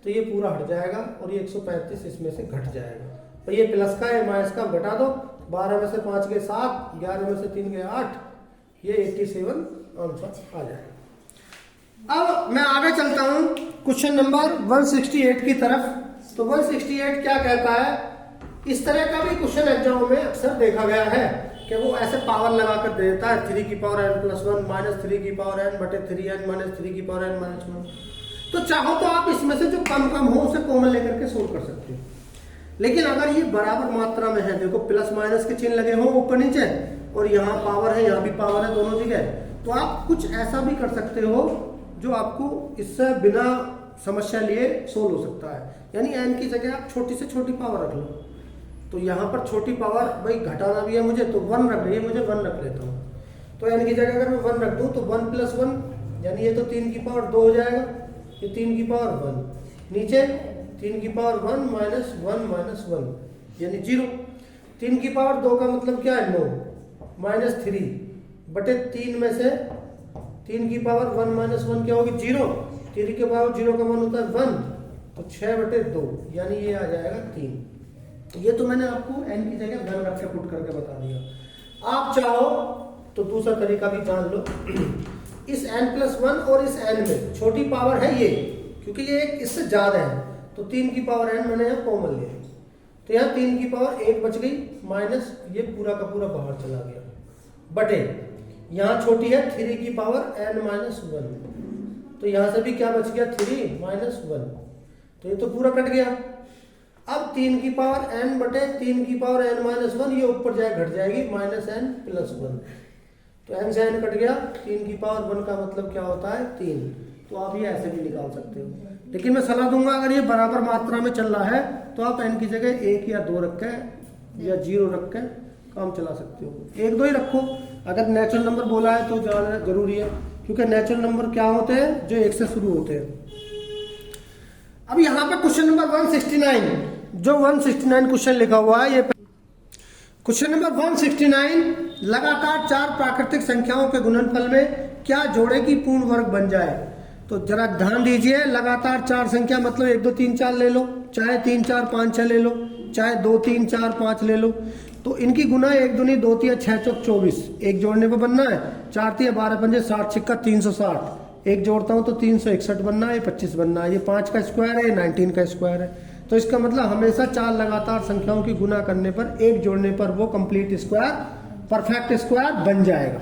तो ये पूरा हट जाएगा और ये 135 इसमें से घट जाएगा। तो ये प्लस का है माइनस का घटा दो, 12 में से 5 गए 7, 11 में से 3 गए 8, ये 87 आंसर आ जाएगा। अब मैं आगे चलता हूं क्वेश्चन नंबर 168 की तरफ। तो 168 क्या कहता है, इस तरह का भी क्वेश्चन एग्जाम में अक्सर देखा गया है कि वो ऐसे पावर लगा कर दे देता है 3 की पावर n प्लस 1 माइनस 3 की पावर n बटे 3n माइनस 3 की पावर n माइनस 1। तो चाहो तो आप इसमें से जो कम कम हो उसे कॉमन लेकर के सोल्व कर सकते हो, लेकिन अगर ये बराबर मात्रा में है, देखो प्लस माइनस के चिन्ह लगे हो ऊपर नीचे और यहाँ पावर है यहाँ भी पावर है दोनों जगह, तो आप कुछ ऐसा भी कर सकते हो जो आपको इससे बिना समस्या लिए सोल्व हो सकता है। यानी n की जगह आप छोटी से छोटी पावर रख लो। तो यहाँ पर छोटी पावर भाई घटाना भी है मुझे, तो 1 रख रही है, मुझे 1 रख लेता हूँ। तो n की जगह अगर मैं 1 रख दूँ तो 1 प्लस 1 यानी ये तो 3 की पावर 2 हो जाएगा, ये 3 की पावर 1, नीचे 3 की पावर 1 माइनस 1 माइनस 1 यानी 0। 3 की पावर 2 का मतलब क्या है 9 माइनस 3 बटे 3 में से 3 की पावर 1 माइनस 1 क्या होगी 0, 3 की पावर 0 का मान होता है 1, तो 6 बटे 2 यानी ये आ जाएगा 3। ये तो मैंने आपको n की जगह 1 रख के पुट करके बता दिया। आप चाहो तो दूसरा तरीका भी जान लो। इस n प्लस 1 और इस n में छोटी पावर है ये, क्योंकि ये एक इससे ज्यादा है, तो 3 की पावर n मैंने यहाँ कॉमन लिया, तो यहाँ 3 की पावर 1 बच गई माइनस ये पूरा का पूरा बाहर चला गया, बटे यहाँ छोटी है 3 की पावर n माइनस 1, तो यहाँ से भी क्या बच गया 3 माइनस 1, तो ये तो पूरा कट गया। अब 3 की पावर n बटे 3 की पावर n माइनस 1 ये ऊपर जाए घट जाएगी माइनस n प्लस 1, तो n से n कट गया, 3 की पावर 1 का मतलब क्या होता है 3। तो आप ये ऐसे भी निकाल सकते हो, लेकिन मैं सलाह दूंगा अगर ये बराबर मात्रा में चल रहा है तो आप n की जगह 1 या 2 रख के या 0 रख के काम चला सकते हो। 1 2 ही रखो, अगर नेचुरल नंबर बोला है तो ज़्यादा जरूरी है, क्योंकि नेचुरल नंबर क्या होते हैं जो 1 से शुरू होते हैं। अब यहाँ पे क्वेश्चन नंबर 169, जो 169 क्वेश्चन लिखा हुआ है, ये क्वेश्चन नंबर 169, लगातार 4 प्राकृतिक संख्याओं के गुणनफल में क्या जोड़े की पूर्ण वर्ग बन जाए। तो जरा ध्यान दीजिए, लगातार 4 संख्या मतलब 1 2 3 4 ले लो, चाहे 3 4 5 6 ले लो, चाहे 2 3 4 5 ले लो, तो इनकी गुना 1 दूनी 2 3 6 चौक 24, एक जोड़ने पर बनना है, 4 3 12 पंजे 60 छिक्का 360, एक जोड़ता हूं तो 361 बनना है, 25 बनना है, ये 5 का स्क्वायर है, 19 का स्क्वायर है। तो इसका मतलब हमेशा 4 लगातार संख्याओं की गुना करने पर एक जोड़ने पर वो कंप्लीट स्क्वायर परफेक्ट स्क्वायर बन जाएगा।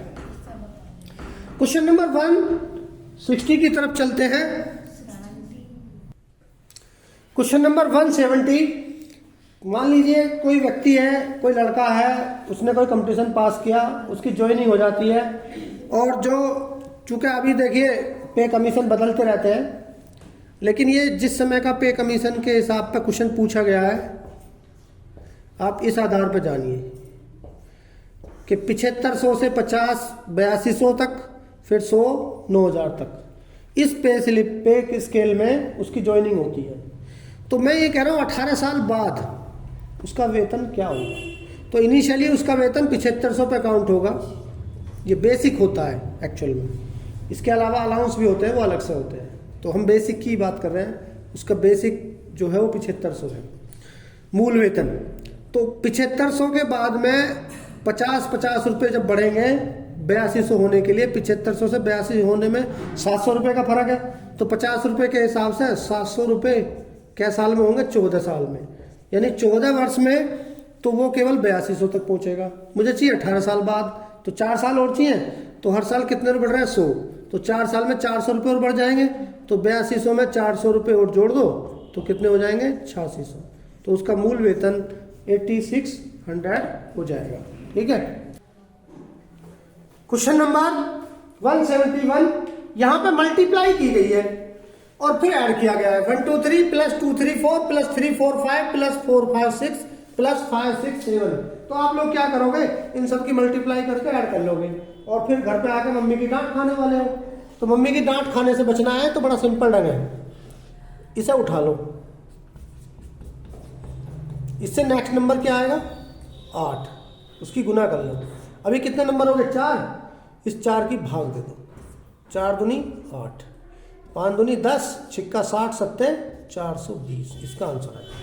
क्वेश्चन नंबर 160 की तरफ चलते हैं। क्वेश्चन नंबर 170, मान लीजिए कोई व्यक्ति है, कोई लड़का है, उसने कोई कंपटीशन पास किया, उसकी ज्वाइनिंग हो जाती है, और जो चूंकि अभी देखिए पे कमीशन बदलते रहते हैं, लेकिन ये जिस समय का पे कमीशन के हिसाब पे क्वेश्चन पूछा गया है, आप इस आधार पर जानिए कि 7500 से 50 8200 तक, फिर 100 9000 तक, इस पे स्लिप पे स्केल में उसकी ज्वाइनिंग होती है। तो मैं ये कह रहा हूँ 18 साल बाद उसका वेतन क्या होगा। तो इनिशियली उसका वेतन 7500 पे काउंट होगा, ये बेसिक होता है एक्चुअल में, इसके अलावा अलाउंस भी होते हैं, वो अलग से होते हैं। तो हम बेसिक की बात कर रहे हैं, उसका बेसिक जो है वो 7500 है मूल वेतन। तो 7500 के बाद में 50 रुपये जब बढ़ेंगे 8200 होने के लिए, 7500 से 82 होने में 700 रुपये का फर्क है, तो 50 रुपये के हिसाब से 700 रुपये क्या साल में होंगे 14 साल में, यानी 14 वर्ष में तो वो केवल 8200 तक पहुंचेगा। मुझे चाहिए 18 साल बाद, तो 4 साल और चाहिए, तो हर साल कितने रुपये बढ़ रहे हैं 100, तो 4 साल में 400 रुपये और बढ़ जाएंगे, तो 8200 में 400 रुपये और जोड़ दो तो कितने हो जाएंगे 8600। तो उसका मूल वेतन 8600 हो जाएगा। ठीक है। क्वेश्चन नंबर 171, यहां पे मल्टीप्लाई की गई है और फिर ऐड किया गया है 1 2 3 प्लस 2 3 4 प्लस 3 4 5 प्लस 4 5 6 प्लस 5 6 7। तो आप लोग क्या करोगे, इन सब की मल्टीप्लाई करके ऐड कर लोगे और फिर घर पे आके मम्मी की डांट खाने वाले हो। तो मम्मी की डांट खाने से बचना है तो बड़ा सिंपल ढंग है, इसे उठा लो, इससे नेक्स्ट नंबर क्या आएगा 8, उसकी गुना कर लो। अभी कितने नंबर हो गए 4, इस 4 की भाग दे दो, 4 दूनी 8, 5 दूनी 10, छिक्का 60, सत्ते 420, इसका आंसर है।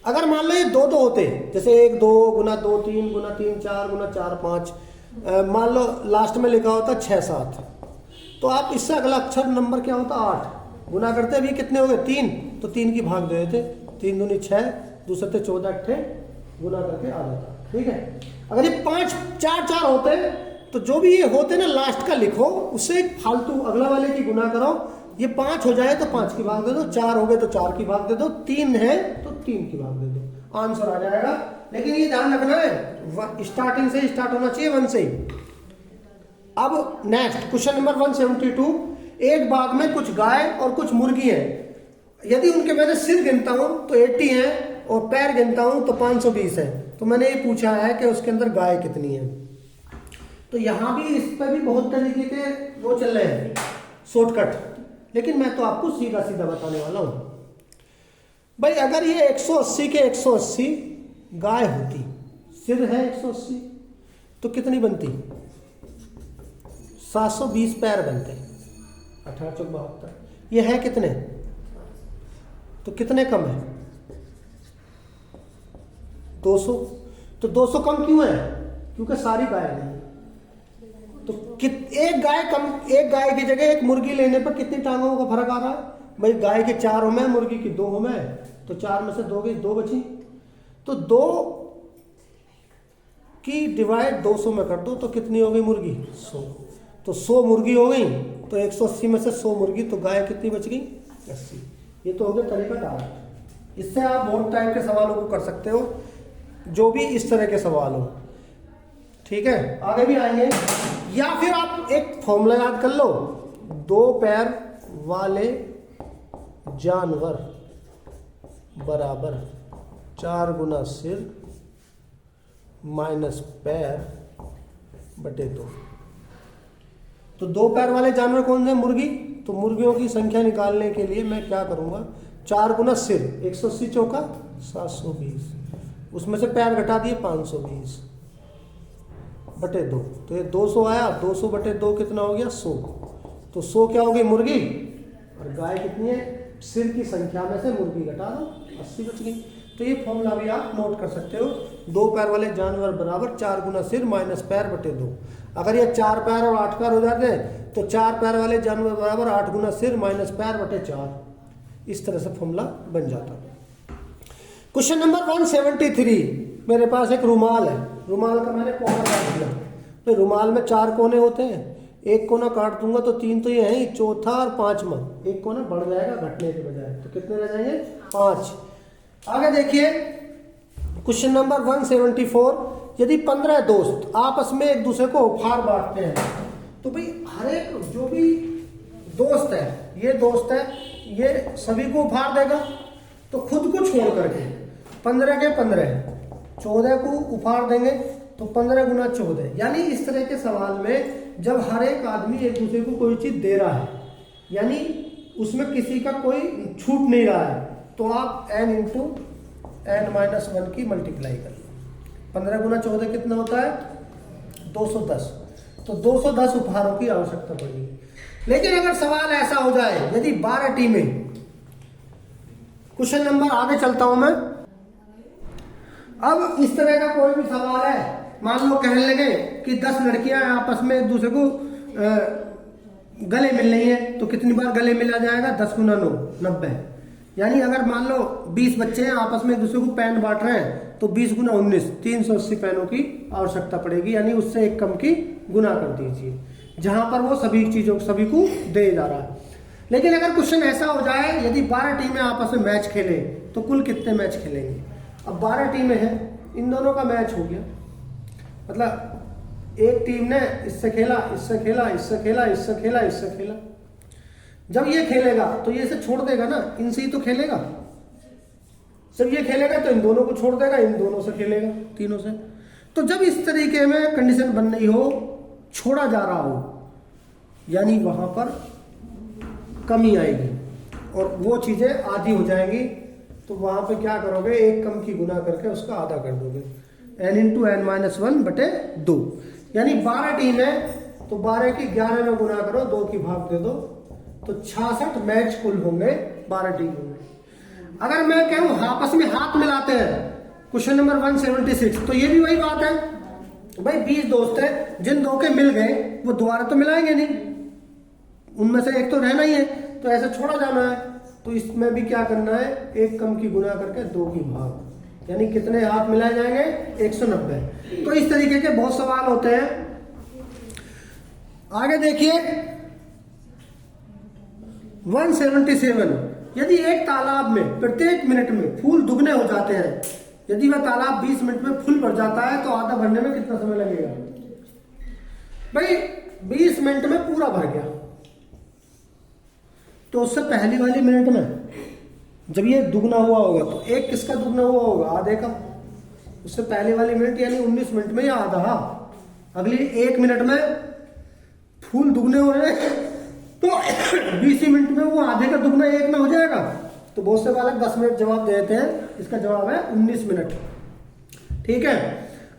अगर मान लो ये 2 2 होते, जैसे 1 2 गुना 2 3 गुना 3 4 गुना 4 5, मान लो लास्ट में लिखा होता 6 7, तो आप इससे अगला अक्षर नंबर क्या होता 8, गुना करते अभी कितने हो गए 3, तो 3 की भाग दे देते, 3 दूनी 6, दूसरे 14 अट्ठे गुना करके आ जाता। ठीक है। अगर ये 5 4 4 होते तो जो भी ये होते ना लास्ट का लिखो, उससे एक फालतू अगला वाले की गुना करो, ये 5 हो जाए तो 5 की भाग दे दो, 4 हो गए तो 4 की भाग दे दो, 3 है तो 3 की भाग दे दो, आंसर आ जाएगा। लेकिन ये ध्यान रखना है स्टार्टिंग से स्टार्ट होना चाहिए 1 से ही। अब नेक्स्ट क्वेश्चन नंबर 172, एक बाग में कुछ गाय और कुछ मुर्गी है, यदि उनके मैंने सिर गिनता हूं तो 80 है और पैर गिनता हूं तो 520 है, तो मैंने ये पूछा है कि उसके अंदर गाय कितनी है। तो यहां भी इस पर भी बहुत तरीके के वो चल रहे हैं शॉर्टकट, लेकिन मैं तो आपको सीधा सीधा बताने वाला हूं। भाई अगर ये 180 के 180 गाय होती, सिर है 180, तो कितनी बनती 720 पैर बनते, 18 चौक 72, ये है कितने, तो कितने कम है 200, तो 200 कम क्यों है, क्योंकि सारी गाय नहीं। तो एक गाय कम, एक गाय की जगह एक मुर्गी लेने पर कितनी टांगों का फर्क आ रहा है, भाई गाय के 4 हो में, मुर्गी की 2 हो में, तो 4 में से 2 गई, 2 बची, तो 2 की डिवाइड 200 में कर दो तो कितनी हो गई मुर्गी 100, तो 100 मुर्गी हो गई, तो 180 में से 100 मुर्गी, तो गाय कितनी बच गई 80। ये तो हो गया तरीका डायरेक्ट। इससे आप बहुत टाइप के सवालों को कर सकते हो, जो भी इस तरह के सवाल हो। ठीक है, आगे भी आएंगे। या फिर आप एक फॉर्मूला याद कर लो, 2 पैर वाले जानवर बराबर 4 गुना सिर माइनस पैर बटे 2। तो 2 पैर वाले जानवर कौन से, मुर्गी, तो मुर्गियों की संख्या निकालने के लिए मैं क्या करूंगा, 4 गुना सिर 180 चौका 720, उसमें से पैर घटा दिए 520 बटे 2, तो ये 200 आया, 200 बटे 2 कितना हो गया 100, तो 100 क्या हो गई मुर्गी, और गाय कितनी है, सिर की संख्या में से मुर्गी घटा दो 80 बच गई। तो ये फॉर्मूला भी आप नोट कर सकते हो, 2 पैर वाले जानवर बराबर 4 गुना सिर माइनस पैर बटे 2। अगर ये 4 पैर और 8 पैर हो जाते हैं तो 4 पैर वाले जानवर बराबर 8 गुना सिर माइनस पैर बटे 4, इस तरह से फॉर्मूला बन जाता है। क्वेश्चन नंबर 173, मेरे पास एक रुमाल है, रुमाल का मैंने कोना काट दिया, तो रुमाल में 4 कोने होते हैं, एक कोना काट दूंगा तो 3 तो ये है ही, चौथा और 5वां, एक कोना बढ़ जाएगा घटने के बजाय, तो कितने रह जाएंगे 5। आगे देखिए क्वेश्चन नंबर 174, यदि 15 दोस्त आपस में एक दूसरे को उपहार बांटते हैं, तो भाई हर एक जो भी दोस्त है, ये दोस्त है, ये सभी को उपहार देगा, तो खुद को छोड़ करके 15 के 15 14 को उपहार देंगे, तो 15 गुना 14, यानी इस तरह के सवाल में जब हर एक आदमी एक दूसरे को कोई चीज दे रहा है, यानी उसमें किसी का कोई छूट नहीं रहा है, तो आप n इंटू n-1 की मल्टीप्लाई कर लो। 15 गुना 14 कितना होता है 210, तो 210 उपहारों की आवश्यकता पड़ेगी। लेकिन अगर सवाल ऐसा हो जाए, यदि 12 टीमें, क्वेश्चन नंबर आगे चलता हूं मैं। अब इस तरह का कोई भी सवाल है, मान लो कहने लगे कि 10 लड़कियां आपस में एक दूसरे को गले मिल रही है, तो कितनी बार गले मिला जाएगा 10 गुना 9 90, यानी अगर मान लो 20 बच्चे हैं आपस में एक दूसरे को पेन बांट रहे हैं, तो 20 गुना 19 380 पेनों की आवश्यकता पड़ेगी, यानी उससे एक कम की गुना कर दीजिए। जहां पर वो सभी को दे जा रहा है। लेकिन अगर क्वेश्चन ऐसा हो जाए, यदि 12 टीमें आपस में मैच खेले तो कुल कितने मैच खेलेंगे? अब 12 टीमें हैं, इन दोनों का मैच हो गया, मतलब एक टीम ने इससे खेला, इससे खेला, इससे खेला, इससे खेला, इससे खेला। जब ये खेलेगा तो ये इसे छोड़ देगा ना, इनसे ही तो खेलेगा। जब ये खेलेगा तो इन दोनों को छोड़ देगा, इन दोनों से खेलेगा, तीनों से। तो जब इस तरीके में कंडीशन बन रही हो, छोड़ा जा रहा हो, यानी वहां पर कमी आएगी और वो चीजें आधी हो जाएंगी। तो वहां पे क्या करोगे, एक कम की गुना करके उसका आधा कर दोगे, n इंटू एन माइनस 1/2। यानी 12 टीम है तो 12 की 11 में गुना करो, 2 की भाग दे दो, तो 66 मैच कुल होंगे 12 टीमों में। अगर मैं कहूं आपस में हाथ मिलाते हैं, क्वेश्चन नंबर 176, तो ये भी वही बात है भाई, 20 दोस्त है, जिन 2 के मिल गए वो दोबारा तो मिलाएंगे नहीं, उनमें से एक तो रहना ही है, तो ऐसे छोड़ा जाना है। तो इसमें भी क्या करना है, एक कम की गुना करके 2 की भाग, यानी कितने हाथ मिलाए जाएंगे, 190। तो इस तरीके के बहुत सवाल होते हैं। आगे देखिए 177, यदि एक तालाब में प्रत्येक मिनट में फूल दुगने हो जाते हैं, यदि वह तालाब 20 मिनट में फुल भर जाता है तो आधा भरने में कितना समय लगेगा? भाई 20 मिनट में पूरा भर गया, तो उससे पहली वाली मिनट में जब ये दुगना हुआ होगा तो एक किसका दुगना हुआ होगा, आधे का। उससे पहले वाली मिनट यानी 19 मिनट में या आधा, अगली 1 मिनट में फूल दुगने हो रहे हैं तो 20 मिनट में वो आधे का दुगना 1 में हो जाएगा। तो बहुत से बालक 10 मिनट जवाब देते हैं, इसका जवाब है 19 मिनट। ठीक है,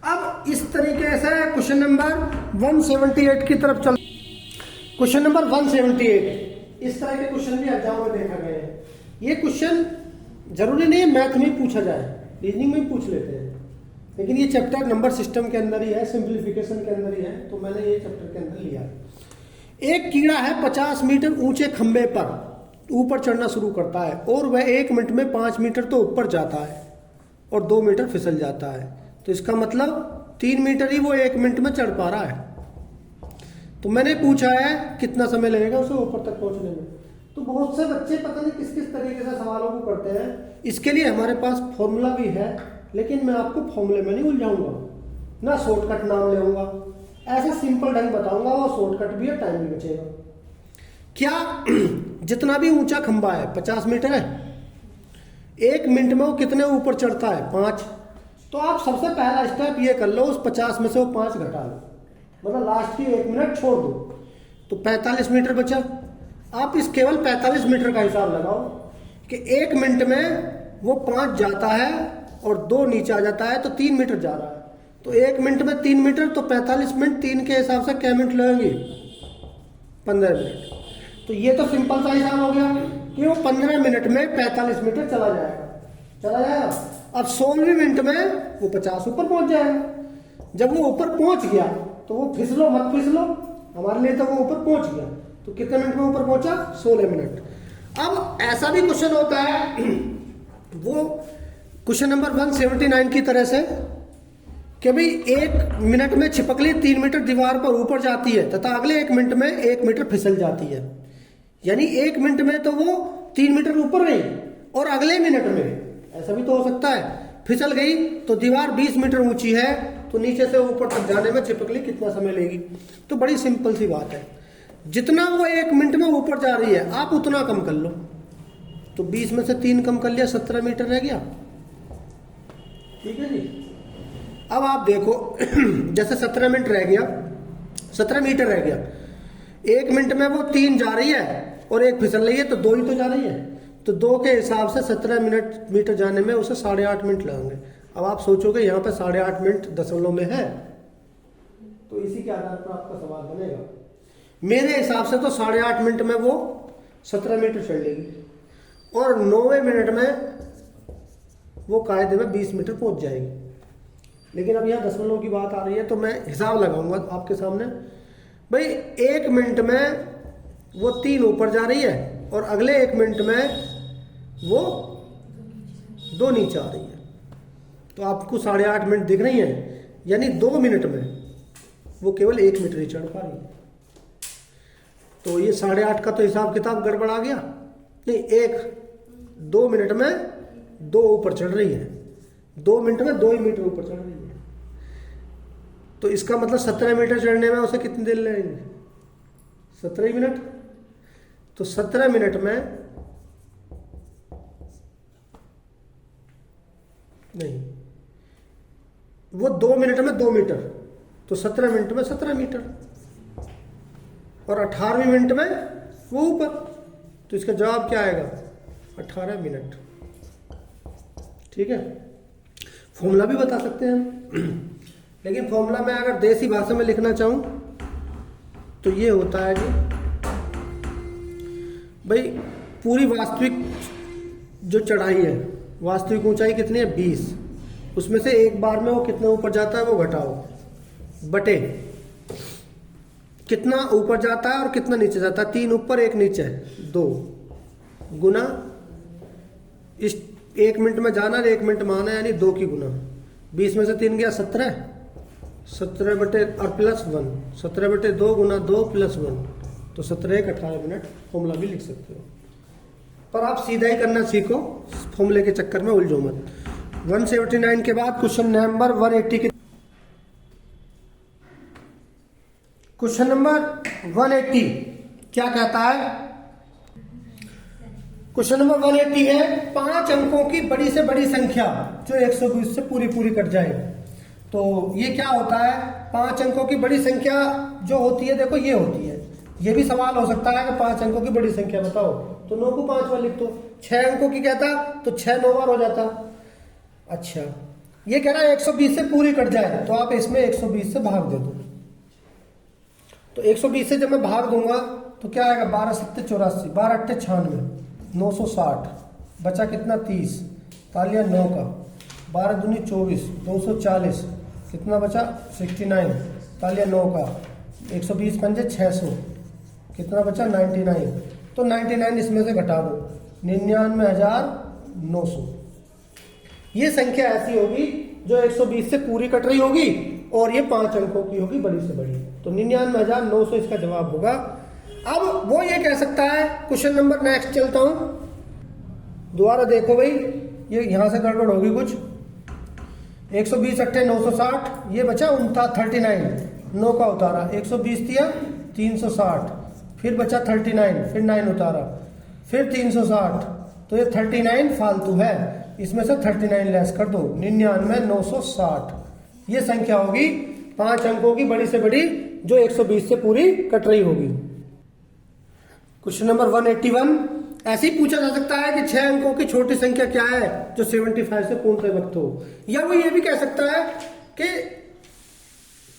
अब इस तरीके से क्वेश्चन नंबर 178 की तरफ चल। क्वेश्चन नंबर 178, इस तरह के क्वेश्चन भी एग्जाम में देखा गया है। ये क्वेश्चन जरूरी नहीं है मैथ में पूछा जाए, रीजनिंग में पूछ लेते हैं, लेकिन ये चैप्टर नंबर सिस्टम के अंदर ही है, सिंप्लीफिकेशन के अंदर ही है, तो मैंने ये चैप्टर के अंदर लिया। एक कीड़ा है 50 मीटर ऊंचे खंबे पर ऊपर चढ़ना शुरू करता है और वह 1 मिनट में 5 मीटर तो ऊपर जाता है और 2 मीटर फिसल जाता है। तो इसका मतलब 3 मीटर ही वो 1 मिनट में चढ़ पा रहा है। तो मैंने पूछा है कितना समय लगेगा उसे ऊपर तक पहुंचने में। तो बहुत से बच्चे पता नहीं किस किस तरीके से सवालों को करते हैं। इसके लिए हमारे पास फॉर्मूला भी है, लेकिन मैं आपको फॉर्मूले में नहीं उलझाऊंगा, ना शॉर्टकट नाम लेऊंगा, ऐसा सिंपल ढंग बताऊंगा, और शॉर्टकट भी है, टाइम भी बचेगा। क्या जितना भी ऊंचा खंबा है 50 मीटर है, 1 मिनट में वो कितने ऊपर चढ़ता है, 5। तो आप सबसे पहला स्टेप ये कर लो, उस 50 में से वो 5 घटा लो, मतलब लास्ट की 1 मिनट छोड़ दो, तो 45 मीटर बचा। आप इस केवल 45 मीटर का हिसाब लगाओ कि 1 मिनट में वो 5 जाता है और 2 नीचे आ जाता है, तो 3 मीटर जा रहा है। तो 1 मिनट में 3 मीटर, तो 45 मिनट 3 के हिसाब से क्या मिनट लगेंगे, 15 मिनट। तो ये तो सिंपल सा हिसाब हो गया कि वो 15 मिनट में 45 मीटर चला जाएगा। अब 16वें मिनट में वो 50 ऊपर पहुंच जाएगा। जब वो ऊपर पहुंच गया तो वो फिसलो मत फिसलो, हमारे लिए तो वो ऊपर पहुंच गया। तो कितने मिनट में ऊपर पहुंचा, 16 मिनट। अब ऐसा भी क्वेश्चन होता है वो क्वेश्चन नंबर 179 की तरह से कि भाई 1 मिनट में छिपकली 3 मीटर दीवार पर ऊपर जाती है तथा अगले 1 मिनट में 1 मीटर फिसल जाती है। यानी 1 मिनट में तो वो 3 मीटर ऊपर गई और अगले मिनट में ऐसा भी तो हो सकता है फिसल गई। तो दीवार 20 मीटर ऊंची है, तो नीचे से ऊपर तक जाने में छिपकली कितना समय लेगी। तो बड़ी सिंपल सी बात है, जितना वो 1 मिनट में ऊपर जा रही है आप उतना कम कर लो। तो 20 में से 3 कम कर लिया, 17 मीटर रह गया। ठीक है जी। अब आप देखो जैसे 17 मिनट रह गया, 17 मीटर रह गया, 1 मिनट में वो 3 जा रही है और 1 फिसल रही है, तो 2 ही तो जा रही है। तो 2 के हिसाब से 17 मीटर जाने में उसे 8.5 मिनट लगेंगे। अब आप सोचोगे यहाँ पे 8.5 मिनट दशमलव में है, तो इसी के आधार पर आपका सवाल बनेगा। मेरे हिसाब से तो 8.5 मिनट में वो 17 मीटर चढ़ लेगी और 9वें मिनट में वो कायदे में 20 मीटर पहुंच जाएगी। लेकिन अब यहाँ दशमलव की बात आ रही है, तो मैं हिसाब लगाऊंगा आपके सामने। भाई 1 मिनट में वो 3 ऊपर जा रही है और अगले 1 मिनट में वो 2 नीचे आ रही है, तो आपको 8.5 मिनट दिख रही है, यानी 2 मिनट में वो केवल 1 मीटर ही चढ़ पा रही है। तो ये 8.5 का तो हिसाब किताब गड़बड़ आ गया। नहीं, 2 मिनट में 2 ऊपर चढ़ रही है, 2 मिनट में 2 ही मीटर ऊपर चढ़ रही है। तो इसका मतलब 17 मीटर चढ़ने में उसे कितनी देर लगेंगे? 17 मिनट। तो 17 मिनट में नहीं, वो 2 मिनट में 2 मीटर, तो 17 मिनट में 17 मीटर, और 18वें मिनट में वो ऊपर। तो इसका जवाब क्या आएगा? 18 मिनट। ठीक है, फॉर्मूला भी बता सकते हैं हम, लेकिन फॉर्मूला में अगर देसी भाषा में लिखना चाहूं तो ये होता है कि भाई पूरी वास्तविक जो चढ़ाई है, वास्तविक ऊंचाई कितनी है? 20, उसमें से एक बार में वो कितना ऊपर जाता है वो घटाओ, बटे कितना ऊपर जाता है और कितना नीचे जाता है। 3 ऊपर 1 नीचे, 2 गुना इस 1 मिनट में जाना और 1 मिनट में आना, यानी 2 की गुना। 20 में से 3 गया 17, 17 बटे और प्लस 1, 17 बटे 2 गुना 2 प्लस 1, तो 17 1 18 मिनट। फॉर्मूला भी लिख सकते हो, पर आप सीधा ही करना सीखो, फॉर्मूले के चक्कर में उलझो मत। 179 के बाद क्वेश्चन नंबर 180 के क्वेश्चन नंबर 180 क्या कहता है? क्वेश्चन नंबर 180 है 5 अंकों की बड़ी से बड़ी संख्या जो 120 से पूरी कट जाए। तो ये क्या होता है? 5 अंकों की बड़ी संख्या जो होती है, देखो ये होती है। ये भी सवाल हो सकता है कि 5 अंकों की बड़ी संख्या बताओ, तो 9 को 5 बार लिख दो। 6 अंकों की कहता तो 6 9 बार हो जाता। अच्छा, ये कह रहा है 120 से पूरी कट जाए, तो आप इसमें 120 से भाग दे दो। तो 120 से जब मैं भाग दूंगा तो क्या आएगा? 12 7 84, 12 8 96, 960, बचा कितना? 30, तालियां 9 का, 12 दूनी 24, 240, कितना बचा? 69, तालियां 9 का, 120 पंजे 600, कितना बचा? 99। तो 99 इसमें से घटा दो, 99,900। ये संख्या ऐसी होगी जो 120 से पूरी कट रही होगी और ये 5 अंकों की होगी, बड़ी से बड़ी। तो 99,900 इसका जवाब होगा। अब वो ये कह सकता है, क्वेश्चन नंबर नेक्स्ट चलता हूं, दोबारा देखो भाई, ये यहां से गड़बड़ होगी कुछ। 120 अट्ठे 960, ये बचा 39, 9 का उतारा, 120 दिया 360, फिर बचा 39, फिर 9 उतारा, फिर 360, तो ये 39 फालतू है, इसमें से 39 लेस कर दो, 99,960। ये संख्या होगी 5 अंकों की बड़ी से बड़ी जो 120 से पूरी कट रही होगी। क्वेश्चन नंबर 181 ऐसे ही पूछा जा सकता है कि 6 अंकों की छोटी संख्या क्या है जो 75 से पूर्णतः विभक्त हो, या वो ये भी कह सकता है कि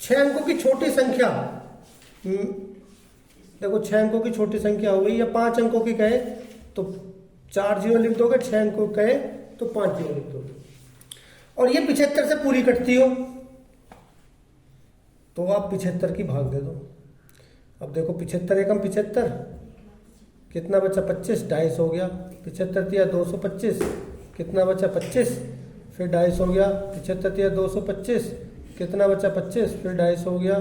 6 अंकों की छोटी संख्या, देखो 6 अंकों की छोटी संख्या हो गई, या 5 अंकों की कहे तो 4 जीरो लिख दोगे, 6 अंकों कहे तो 5 जीरो लिख दोगे, और ये 75 से पूरी कटती हो तो आप 75 की भाग दे दो। अब देखो 75 एकम 75, कितना बचा? 25, 250 हो गया। 75 दिया 225, कितना बचा? 25, फिर 250 हो गया। 75 दिया 225, कितना बचा? 25, फिर 250 हो गया।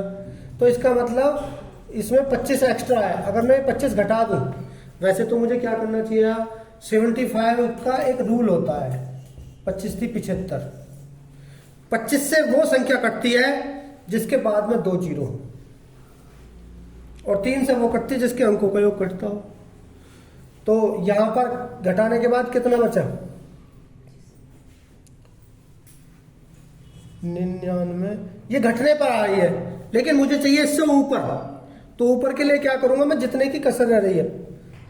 तो इसका मतलब इसमें 25 एक्स्ट्रा है। अगर मैं 25 घटा दूं, वैसे तो मुझे क्या करना चाहिए? 75 का एक रूल होता है, 25 थी 75, 25 से वो संख्या कटती है जिसके बाद में 2 जीरो, और 3 से वो कटती है जिसके अंकों का योग कटता हो। तो यहां पर घटाने के बाद कितना बचा? 99। ये घटने पर आ रही है, लेकिन मुझे चाहिए इससे ऊपर। तो ऊपर के लिए क्या करूंगा मैं? जितने की कसर रह रही है,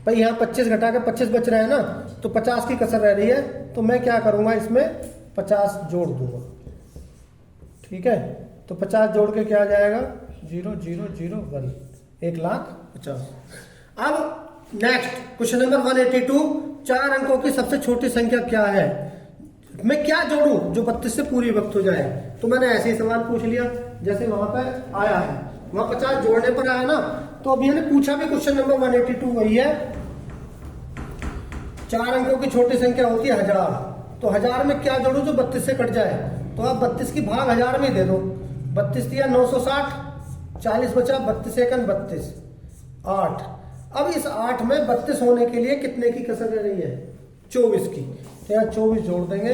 भाई यहाँ 25 घटा के 25 बच रहा है ना, तो 50 की कसर रह रही है, तो मैं क्या करूंगा? इसमें 50 जोड़ दूंगा। ठीक है, तो 50 जोड़ के क्या आ जाएगा? 0001, 1,50,000। अब नेक्स्ट क्वेश्चन नंबर 182, 4 अंकों की सबसे छोटी संख्या क्या है? मैं क्या जोड़ूं जो 32 से पूरी विभक्त हो जाए? तो मैंने ऐसे ही सवाल पूछ लिया जैसे वहां पर आया है, वहां 50 जोड़ने पर आया ना, तो अभी मैंने पूछा भी क्वेश्चन नंबर 182 वही है। 4 अंकों की छोटी संख्या होती है 1000, तो 1000 में क्या जोड़ू जो 32 से कट जाए? तो आप 32 की भाग 1000 में दे दो। 32 दिया 960, 40 बचा, 32 एकन 32, 8, अब इस 8 में 32 होने के लिए कितने की कसर रह रही है? 24 की। तो यहाँ 24 जोड़ देंगे,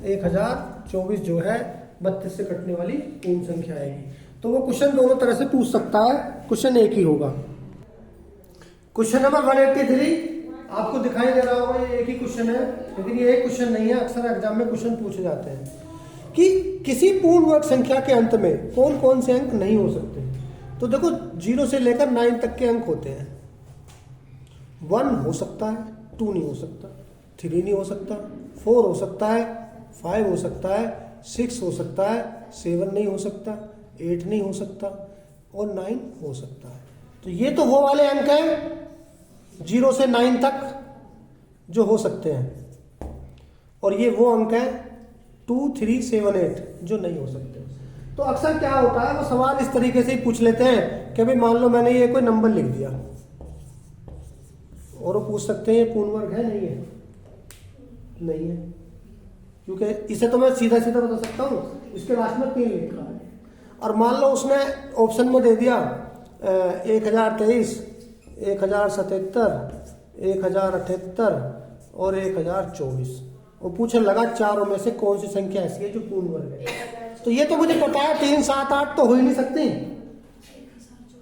1024 जो है 32 से कटने वाली पूर्ण संख्या आएगी। तो वो क्वेश्चन दोनों तरह से पूछ सकता है, क्वेश्चन एक ही होगा। क्वेश्चन नंबर 183 आपको दिखाई दे रहा होगा, ये एक ही क्वेश्चन है, लेकिन ये एक क्वेश्चन नहीं है, अक्सर एग्जाम में क्वेश्चन पूछे जाते हैं कि किसी पूर्ण वर्ग संख्या के अंत में कौन कौन से अंक नहीं हो सकते। तो देखो 0 से लेकर 9 तक के अंक होते हैं। 1 हो सकता है, 2 नहीं हो सकता, 3 नहीं हो सकता, 4 हो सकता है, 5 हो सकता है, 6 हो सकता है, 7 नहीं हो सकता, 8 नहीं हो सकता और 9 हो सकता है। तो ये तो वो वाले अंक हैं 0 से 9 तक जो हो सकते हैं, और ये वो अंक है 2, 3, 7, 8 जो नहीं हो सकते। तो अक्सर क्या होता है, वो सवाल इस तरीके से ही पूछ लेते हैं कि भाई मान लो मैंने ये कोई नंबर लिख दिया, और वो पूछ सकते हैं ये पूर्ण वर्ग है नहीं है? नहीं है, क्योंकि इसे तो मैं सीधा सीधा बता सकता हूँ, इसके लास्ट में 3 लिखा है। और मान लो उसने ऑप्शन में दे दिया 1023, 1077, 1078 और 1024, वो पूछने लगा चारों में से कौन सी संख्या ऐसी है जो पूर्ण वर्ग है। तो ये तो मुझे पता है 3, 7, 8 तो हो ही नहीं सकती,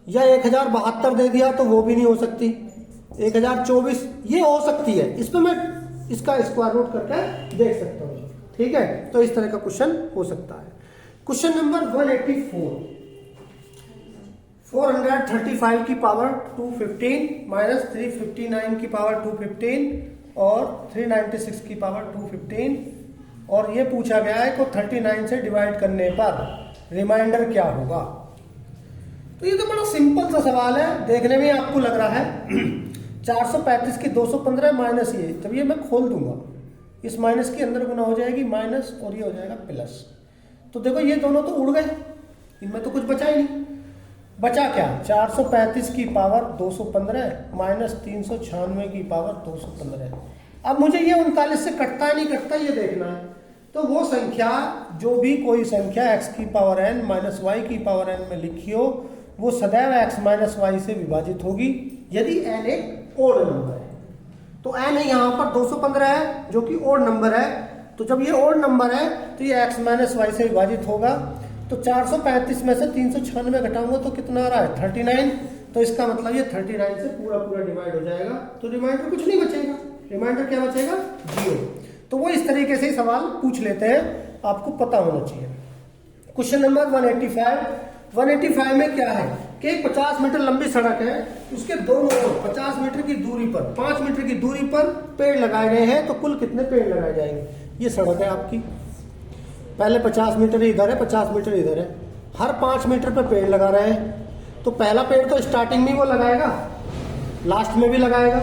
या 1072 दे दिया तो वो भी नहीं हो सकती, 1024 ये हो सकती है, इस पर मैं इसका स्क्वायर रूट करके देख सकता हूँ। ठीक है, तो इस तरह का क्वेश्चन हो सकता है। क्वेश्चन नंबर 184, 435 की पावर 215 माइनस 359 की पावर 215 और 396 की पावर 215, और ये पूछा गया है को 39 से डिवाइड करने पर रिमाइंडर क्या होगा। तो ये तो बड़ा सिंपल सा सवाल है, देखने में आपको लग रहा है 435 की 215 माइनस ये, तब ये मैं खोल दूंगा, इस माइनस के अंदर गुना हो जाएगी माइनस और ये हो जाएगा प्लस। तो देखो ये दोनों तो उड़ गए, इनमें तो कुछ बचा ही नहीं। बचा क्या? 435 की पावर 215 माइनस 396 की पावर 215। अब मुझे ये 39 से कटता है नहीं कटता ये देखना है। तो वो संख्या, जो भी कोई संख्या x की पावर n माइनस वाई की पावर n में लिखी हो, वो सदैव x माइनस वाई से विभाजित होगी यदि n एक ओड नंबर है। तो n यहाँ पर 215 है जो कि ओड नंबर है, तो जब ये ओड नंबर है तो ये x माइनस वाई से विभाजित होगा। तो 435 में से 396 घटाऊंगा तो कितना आ रहा है? 39। तो इसका मतलब ये 39 से पूरा पूरा डिवाइड हो जाएगा, तो रिमाइंडर कुछ नहीं बचेगा। रिमाइंडर क्या बचेगा? 0। तो वो इस तरीके से ही सवाल पूछ लेते हैं, आपको पता होना चाहिए। क्वेश्चन नंबर 185 में क्या है कि 50 मीटर लंबी सड़क है, उसके दोनों ओर 50 मीटर की दूरी पर 5 मीटर की दूरी पर पेड़ लगाए गए हैं। तो कुल कितने पेड़ लगाए जाएंगे? ये सड़क है आपकी, पहले 50 मीटर इधर है, 50 मीटर इधर है, हर 5 मीटर पर पेड़ लगा रहे हैं। तो पहला पेड़ तो स्टार्टिंग में वो लगाएगा, लास्ट में भी लगाएगा।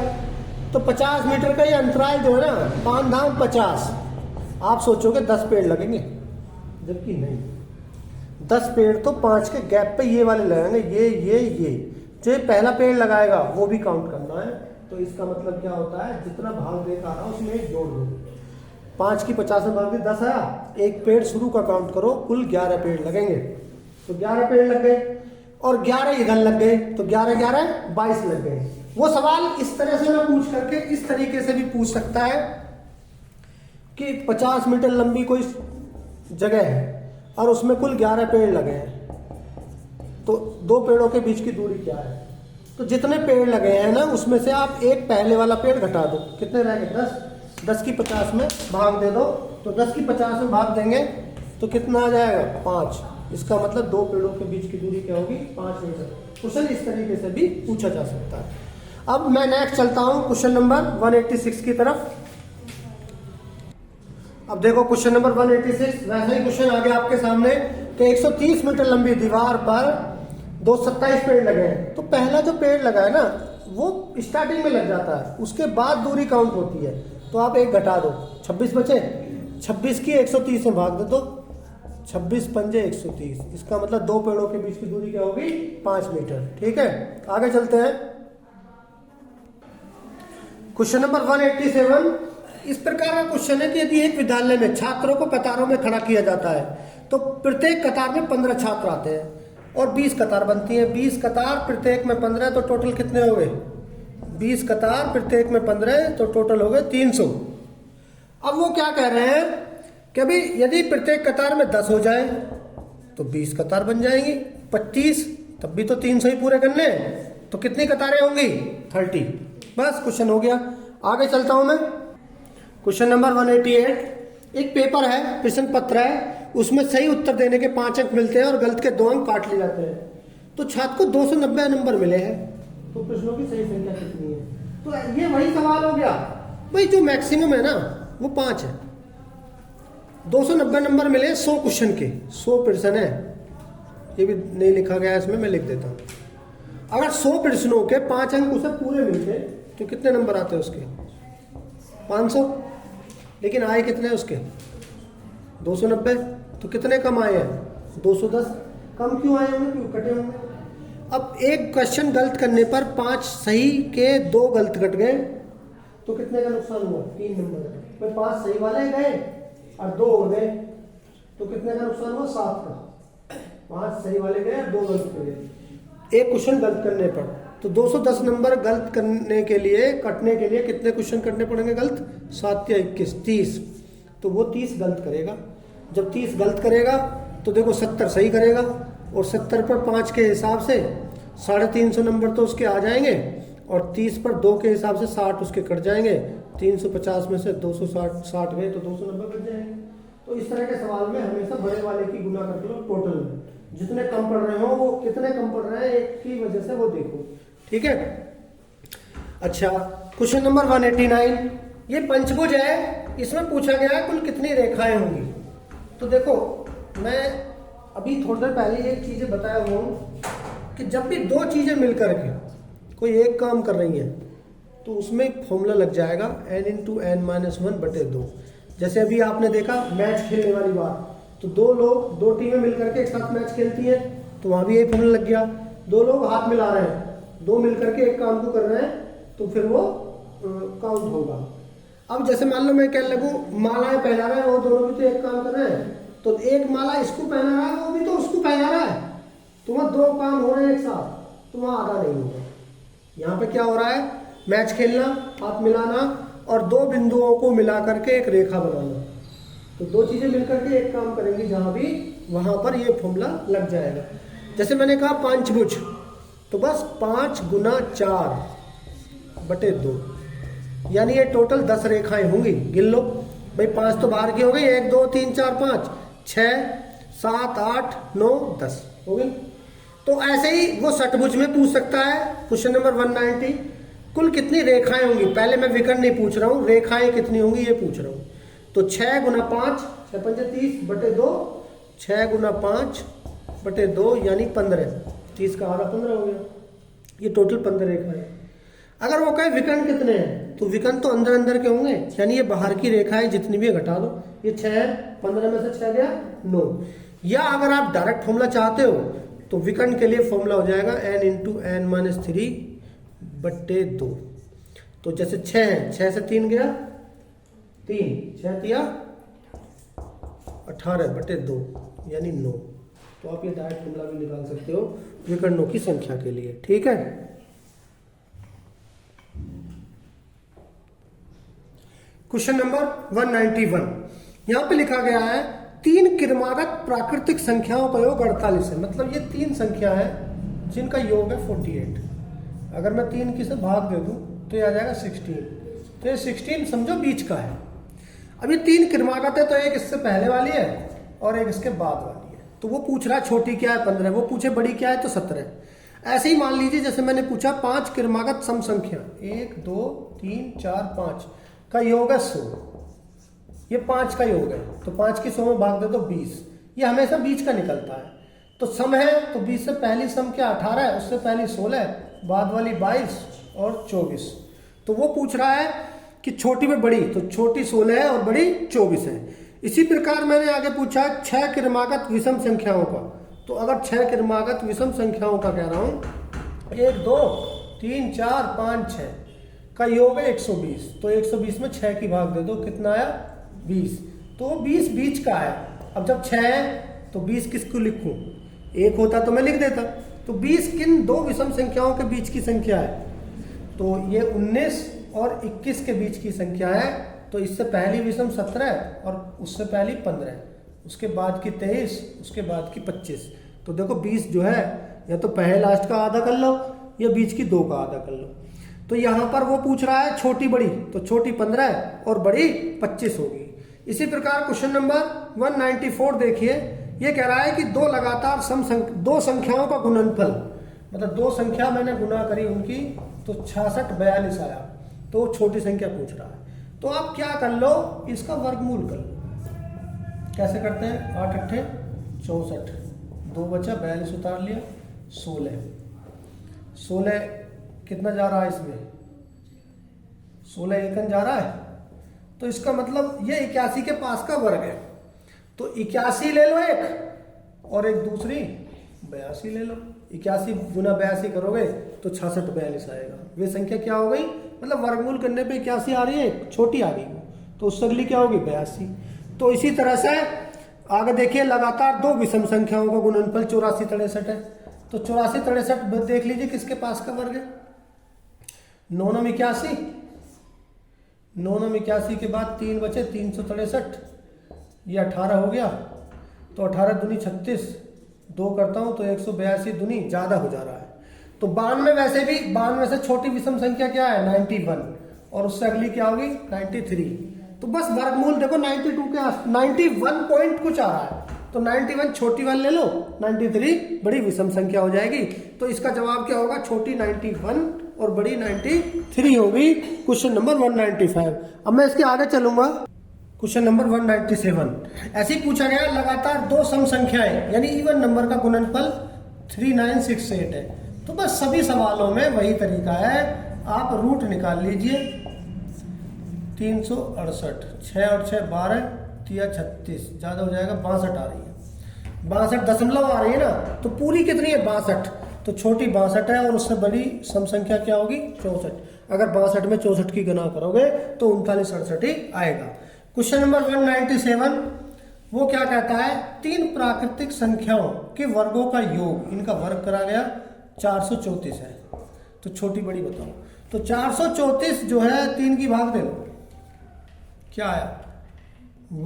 तो 50 मीटर का ये अंतराल जो है ना, 5 धाम 50, आप सोचोगे 10 पेड़ लगेंगे, जबकि नहीं, 10 पेड़ तो 5 के गैप पे ये वाले लगाएंगे। ये जो पहला पेड़ लगाएगा वो भी काउंट करना है। तो इसका मतलब क्या होता है, जितना भाग देख आ रहा है उसमें जोड़ दो। 5 की 50 में भाग दी 10 आया, एक पेड़ शुरू का काउंट करो, कुल 11 पेड़ लगेंगे। तो 11 पेड़ लग गए और 11 इधर लग गए, तो 11 11 22 लग गए। वो सवाल इस तरह से मैं पूछ करके इस तरीके से भी पूछ सकता है कि 50 मीटर लंबी कोई जगह है और उसमें कुल 11 पेड़ लगे हैं, तो 2 पेड़ों के बीच की दूरी क्या है? तो जितने पेड़ लगे हैं ना, उसमें से आप एक पहले वाला पेड़ घटा दो, कितने रह गए? 10 की 50 में भाग दे दो। तो 10 की 50 में भाग देंगे तो कितना आ जाएगा? 5। इसका मतलब 2 पेड़ों के बीच की दूरी क्या होगी? 5 मीटर। क्वेश्चन इस तरीके से भी पूछा जा सकता है। अब मैं नेक्स्ट चलता हूं क्वेश्चन नंबर 186 की तरफ। अब देखो क्वेश्चन नंबर 186, वैसा ही क्वेश्चन आ गया आपके सामने कि 130 मीटर लंबी दीवार पर 227 पेड़ लगे हैं। तो पहला जो पेड़ लगा है ना, वो स्टार्टिंग में लग जाता है, उसके बाद दूरी काउंट होती है। तो आप एक घटा दो, 26 बचे। 26 की 130 में भाग दे दो, 26 पंजे 130। इसका मतलब 2 पेड़ों के बीच की दूरी क्या होगी? 5 मीटर। ठीक है, आगे चलते हैं। क्वेश्चन नंबर 187, इस प्रकार का क्वेश्चन है कि यदि एक विद्यालय में छात्रों को कतारों में खड़ा किया जाता है तो प्रत्येक कतार में 15 छात्र आते हैं और 20 कतार बनती है। 20 कतार, प्रत्येक में 15, तो टोटल कितने हो गए? 20 कतार, प्रत्येक में 15, तो टोटल हो गए 300। अब वो क्या कह रहे हैं कि अभी यदि प्रत्येक कतार में 10 हो जाए तो 20 कतार बन जाएंगी, 25, तब भी तो 300 ही पूरे करने, तो कितनी कतारें होंगी? 30। बस क्वेश्चन हो गया। आगे चलता हूं मैं। Question number 188। एक पेपर है, प्रश्न पत्र है, उसमें सही उत्तर देने के 5 अंक मिलते हैं और गलत के 2 अंक काट लिए जाते हैं। तो छात्र को 290 नंबर मिले हैं, तो प्रश्नों की सही संख्या कितनी है? तो ये वही सवाल हो गया भाई, जो मैक्सिमम है ना वो 5 है। 290 नंबर मिले 100 क्वेश्चन के, 100 प्रश्न है, ये भी नहीं लिखा गया है इसमें, मैं लिख देता हूँ। अगर 100 प्रश्नों के 5 अंक उसे पूरे मिलते तो कितने नंबर आते हैं उसके? 500। लेकिन आए कितने उसके? 290। तो कितने कम आए हैं? 210। कम क्यों आए होंगे? क्यों कटे होंगे? अब एक क्वेश्चन गलत करने पर 5 सही के 2 गलत कट गए, तो कितने का नुकसान हुआ? 3 नंबर। 5 सही वाले गए और 2 हो गए, तो कितने का नुकसान हुआ? 7 का। 5 सही वाले गए और 2 गलत गए एक क्वेश्चन गलत करने पर। तो 210 नंबर गलत करने के लिए, कटने के लिए कितने क्वेश्चन करने पड़ेंगे गलत? 7 या 21, 30। तो वो 30 गलत करेगा। जब 30 गलत करेगा तो देखो 70 सही करेगा, और 70 पर 5 के हिसाब से 350 नंबर तो उसके आ जाएंगे, और 30 पर 2 के हिसाब से 60 उसके कट जाएंगे। 350 में से 260 गए तो 290 बच जाएंगे। तो इस तरह के सवाल में हमेशा बड़े वाले की गुना कर लो टोटल में। जितने कम पढ़ रहे हो वो कितने कम पढ़ रहे हैं एक की वजह से वो देखो, ठीक है। अच्छा, क्वेश्चन नंबर 189। ये पंचभुज है, इसमें पूछा गया है कुल कितनी रेखाएं होंगी। तो देखो, मैं अभी थोड़ी देर पहले ये चीजें बताया हुआ हूँ कि जब भी 2 चीजें मिलकर के कोई एक काम कर रही है तो उसमें एक फॉर्मूला लग जाएगा n × n-1/2। जैसे अभी आपने देखा मैच खेलने वाली बात, तो 2 लोग 2 टीमें मिलकर के एक साथ मैच खेलती हैं, तो वहां भी यही फॉर्मूला लग गया। 2 लोग हाथ मिला रहे हैं, 2 मिलकर के एक काम को कर रहे हैं, तो फिर वो काउंट होगा। अब जैसे मान लो मैं कहने लगूं मालाएं पहना रहे हैं, वो दोनों भी तो एक काम कर रहे हैं, तो एक माला इसको पहना रहा है, वो भी तो उसको पहना रहा है, तो वहां 2 काम हो रहे हैं एक साथ, तो वहां आधा नहीं होगा। यहाँ पे क्या हो रहा है? मैच खेलना, हाथ मिलाना और 2 बिंदुओं को मिला करके एक रेखा बनाना। तो 2 चीजें मिलकर के एक काम करेंगी, जहां भी वहां पर ये फॉर्मूला लग जाएगा। जैसे मैंने कहा पंचभुज, तो बस 5 × 4/2, यानी ये टोटल 10 रेखाएं होंगी। गिन लो भाई, 5 तो बाहर की हो गई, 1 2 3 4 5 6 7 8 9 10 हो गई। तो ऐसे ही वो षटभुज में पूछ सकता है। क्वेश्चन नंबर 190, कुल कितनी रेखाएं होंगी? पहले मैं विकर्ण नहीं पूछ रहा हूं, रेखाएं कितनी होंगी ये पूछ रहा हूं। तो 6 × 5, 6 × 30/2, 6 × 5/2 यानी 15। 30 का आधा 15 हो गया, ये टोटल 15 रेखाएं। अगर वो कहे विकर्ण कितने हैं, तो विकर्ण तो अंदर अंदर के होंगे, यानी ये बाहर की रेखाएं जितनी भी घटा दो। ये 6 है, 15 में से 6 गया 9। या अगर आप डायरेक्ट फॉर्मूला चाहते हो तो विकर्ण के लिए फॉर्मूला हो जाएगा n × n-3/2। तो जैसे 6 है, 6 से 3 गया 3, 6 दिया 18/2 यानी 9। तो आप ये डायरेक्ट फॉर्मूला भी निकाल सकते हो विकर्णों की संख्या के लिए, ठीक है। क्वेश्चन नंबर 191, यहां पे लिखा गया है 3 क्रमागत प्राकृतिक संख्याओं का योग 48 है। मतलब ये 3 संख्या है जिनका योग है 48। अगर मैं 3 की से भाग दे दूं तो ये आ जाएगा 16। तो ये 16 समझो बीच का है। अब ये 3 क्रमागत है, तो एक इससे पहले वाली है और एक इसके बाद वाली है। तो वो पूछ रहा है छोटी क्या है 15, वो पूछे बड़ी क्या है तो 17। ऐसे ही मान लीजिए जैसे मैंने पूछा 5 क्रमागत सम संख्या 1 2 3 4 5 का योग है 100। ये 5 का योग है, तो 5 की 100 में भाग दे तो 20। ये हमेशा बीच का निकलता है। तो सम है तो 20 से पहली सम क्या 18 है, उससे पहली 16, बाद वाली 22 और 24। तो वो पूछ रहा है कि छोटी में बड़ी, तो छोटी 16 है और बड़ी 24 है। इसी प्रकार मैंने आगे पूछा 6 क्रमागत विषम संख्याओं का। तो अगर 6 क्रमागत विषम संख्याओं का कह रहा हूं 1 2 3 4 5 6 का योग है 120। तो 120 में 6 की भाग दे दो, कितना आया 20। तो 20 बीच का आया। अब जब 6 है तो 20 किसको लिखूं, 1 होता तो मैं लिख देता। तो 20 किन 2 विषम संख्याओं के बीच की संख्या है? तो ये 19 और 21 के बीच की संख्या है। तो इससे पहली विषम 17 और उससे पहली 15, उसके बाद की 23, उसके बाद की 25। तो देखो 20 जो है या तो पहले लास्ट का आधा कर लो या बीच की 2 का आधा कर लो। तो यहाँ पर वो पूछ रहा है छोटी बड़ी, तो छोटी 15 और बड़ी 25 होगी। इसी प्रकार क्वेश्चन नंबर 194 देखिए, ये कह रहा है कि दो लगातार दो संख्याओं का गुणनफल, मतलब दो संख्या मैंने गुना करी उनकी तो 66 42 आया, तो छोटी संख्या पूछ रहा है। तो आप क्या कर लो, इसका वर्गमूल कर लो। कैसे करते हैं, 8 अट्ठे 64, 2 बचा 42 उतार लिया, 16 कितना जा रहा है इसमें, 16 एकन जा रहा है। तो इसका मतलब ये 81 के पास का वर्ग है। तो 81 ले लो एक और एक दूसरी 82 ले लो। 81 गुना 82 करोगे तो 66 42 आएगा। वे संख्या क्या हो गई, मतलब वर्गमूल करने पे 81 आ रही है, छोटी आ रही है, तो उससे अगली क्या होगी 82। तो इसी तरह से आगे देखिए, लगातार दो विषम संख्याओं का गुणनफल 84 63 है। तो 84 63 देख लीजिए किसके पास का वर्ग है, 9 9 81, 9 9 81 के बाद 3 बचे 363, ये 18 हो गया। तो 18 दूनी 36, 2 करता हूं तो 182 दूनी ज्यादा हो जा रहा है। तो 92, वैसे भी 92 से छोटी विषम संख्या क्या है 91, और उससे अगली क्या होगी 93। तो बस वर्गमूल देखो 92 के 91 पॉइंट कुछ आ रहा है, तो 91 छोटी वाली ले लो, 93 बड़ी विषम संख्या हो जाएगी। तो इसका जवाब क्या होगा, छोटी 91 और बड़ी 93 होगी। Question number 195। अब मैं इसके आगे चलूंगा, क्वेश्चन नंबर 197। ऐसे ही पूछा गया, लगातार दो सम संख्याएं यानी इवन नंबर का गुणनफल 3968 है। तो बस सभी सवालों में वही तरीका है, आप रूट निकाल लीजिए। 368, 6 और 6 12, 36 ज्यादा हो जाएगा, 62 आ रही है, 62 दशमलव आ रही है ना। तो पूरी कितनी है 62, तो छोटी 62 है और उससे बड़ी सम संख्या क्या होगी 64। अगर 62 में 64 की गणना करोगे तो 39 68 ही आएगा। क्वेश्चन नंबर 197, वो क्या कहता है, तीन प्राकृतिक संख्याओं के वर्गों का योग, इनका वर्ग करा गया 434 है। तो छोटी बड़ी बताओ। तो 434 जो है 3 की भाग दे लो, क्या आया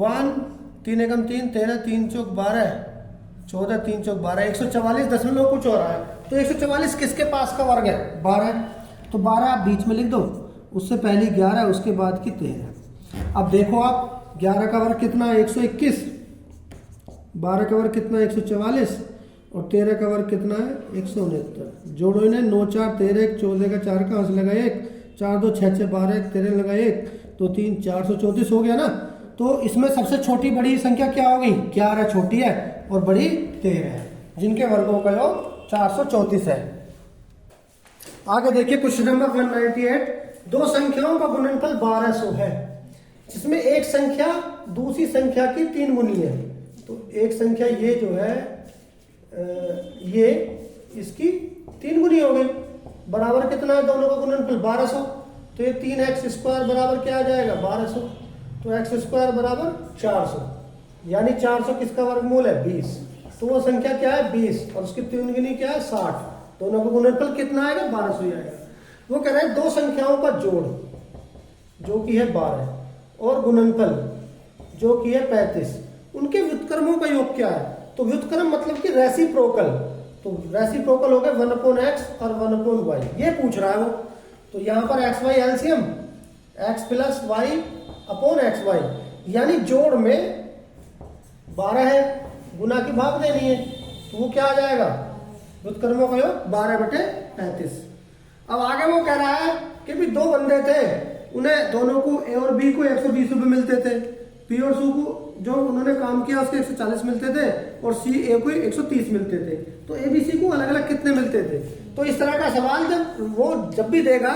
1, 3 एकम 3 13, 3 चौक 12, 14 3 चौक 12, 144 दशमलव कुछ हो रहा है। तो 144 किसके पास का वर्ग है 12। तो 12 आप बीच में लिख दो, उससे पहली 11, उसके बाद की 13। अब देखो आप 11 का वर्ग कितना है 121, 12 का वर्ग कितना है 144 और 13 का वर्ग कितना है 169। जोड़ो इन्हें, 9 4 13, 14 का 4 का हंस लगा 1, 4 2 6 6 12, 13 लगा 1, तो 3 434 हो गया ना। तो इसमें सबसे छोटी बड़ी संख्या क्या होगी 11 छोटी है और बड़ी 13 है, जिनके वर्गों का योग 434 है। आगे देखिए क्वेश्चन नंबर 198, दो संख्याओं का गुणनफल 1200 है, जिसमें एक संख्या दूसरी संख्या की 3 गुनी है। तो एक संख्या ये जो है ये इसकी 3 गुनी हो गई, बराबर कितना है दोनों का गुणनफल 1200। तो ये 3x² बराबर क्या आ जाएगा 1200। तो x² बराबर 400, यानी 400 किसका वर्गमूल है 20। तो वो संख्या क्या है 20 और उसकी 3 गुनी क्या है 60। दोनों का गुणनफल कितना आएगा 1200 ही आएगा। वो कह रहे हैं दो संख्याओं का जोड़ जो कि है 12 और गुणनफल जो कि है 35, उनके व्युत्क्रमों का योग क्या है। तो व्युत्क्रम मतलब कि रेसिप्रोकल। तो रेसिप्रोकल हो गए 1/x और 1/y, ये पूछ रहा है वो। तो यहां पर xy एलसीएम x + y/xy, यानी जोड़ में 12 है, गुना की भाग देनी है, तो वो क्या आ जाएगा व्युत्क्रमों का योग 12/35। अब आगे वो कह रहा है कि भी दो बंदे थे, उन्हें दोनों को ए और बी को 120 रुपए मिलते थे, पी और सू को जो उन्होंने काम किया उसके 140 मिलते थे और सी ए को 130 मिलते थे। तो ए बी सी को अलग अलग कितने मिलते थे। तो इस तरह का सवाल जब भी देगा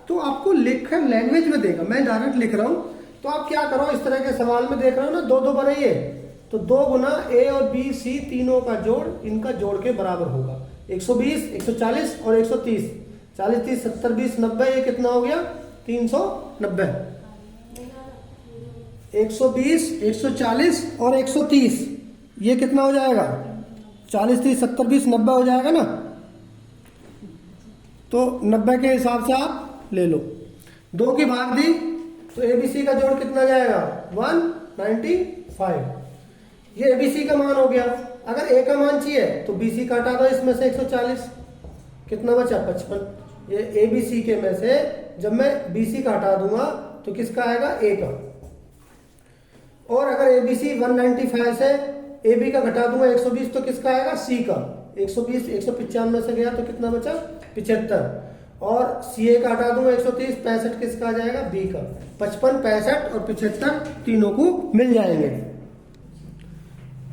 तो आपको लिखन लैंग्वेज में देगा, मैं डायरेक्ट लिख रहा हूं। तो आप क्या करो, इस तरह के सवाल में देख रहे हो ना 2 बनाइए, तो 2 गुना ए और बी सी तीनों का जोड़, इनका जोड़ के बराबर होगा 120 140 और 130, 40 30 70 20 90, ये कितना हो गया 390। 120 140 और 130, ये कितना हो जाएगा 40 30 70 20 90 हो जाएगा ना। तो 90 के हिसाब से आप ले लो। 2 की भाग दी तो एबीसी का जोड़ कितना जाएगा 195। ये एबीसी का मान हो गया। अगर ए का मान चाहिए तो बीसी का हटा दो इसमें से 140, कितना बचा 55। ये एबीसी के में से जब मैं बीसी का हटा दूंगा तो किसका आएगा ए का। और अगर एबीसी 195 से एबी का घटा दूंगा 120 तो किसका आएगा सी का। 120 195 से गया तो कितना बचा 75। और सी ए का हटा दूंगा 130, 65 किसका आ जाएगा बी का। 55, 65 और 75 तीनों को मिल जाएंगे।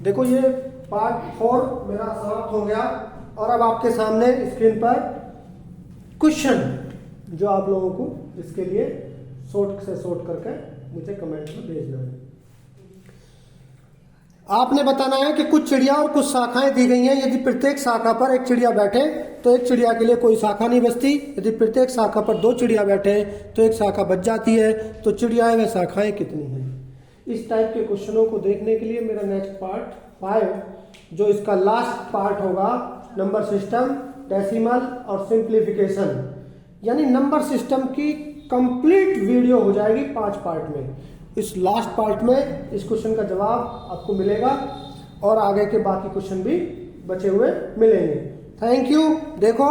देखो ये पार्ट 4 मेरा समाप्त हो गया और अब आपके सामने स्क्रीन पर क्वेश्चन जो आप लोगों को इसके लिए शॉर्ट से शॉर्ट करके मुझे कमेंट में भेजना है। आपने बताना है कि कुछ चिड़िया और कुछ शाखाएं दी गई हैं। यदि प्रत्येक शाखा पर एक चिड़िया बैठे तो एक चिड़िया के लिए कोई शाखा नहीं बचती। यदि प्रत्येक शाखा पर 2 चिड़िया बैठे तो एक शाखा बच जाती है। तो चिड़ियाएं व शाखाएं कितनी हैं। इस टाइप के क्वेश्चनों को देखने के लिए मेरा नेक्स्ट पार्ट 5 जो इसका लास्ट पार्ट होगा नंबर सिस्टम, डेसिमल और सिंप्लीफिकेशन, यानी नंबर सिस्टम की कंप्लीट वीडियो हो जाएगी 5 पार्ट में। इस लास्ट पार्ट में इस क्वेश्चन का जवाब आपको मिलेगा और आगे के बाकी क्वेश्चन भी बचे हुए मिलेंगे। Thank you. देखो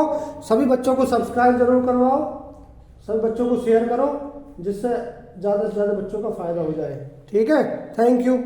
सभी बच्चों को सब्सक्राइब जरूर करवाओ, सभी बच्चों को शेयर करो जिससे ज़्यादा से ज़्यादा बच्चों का फायदा हो जाए। ठीक है, थैंक यू।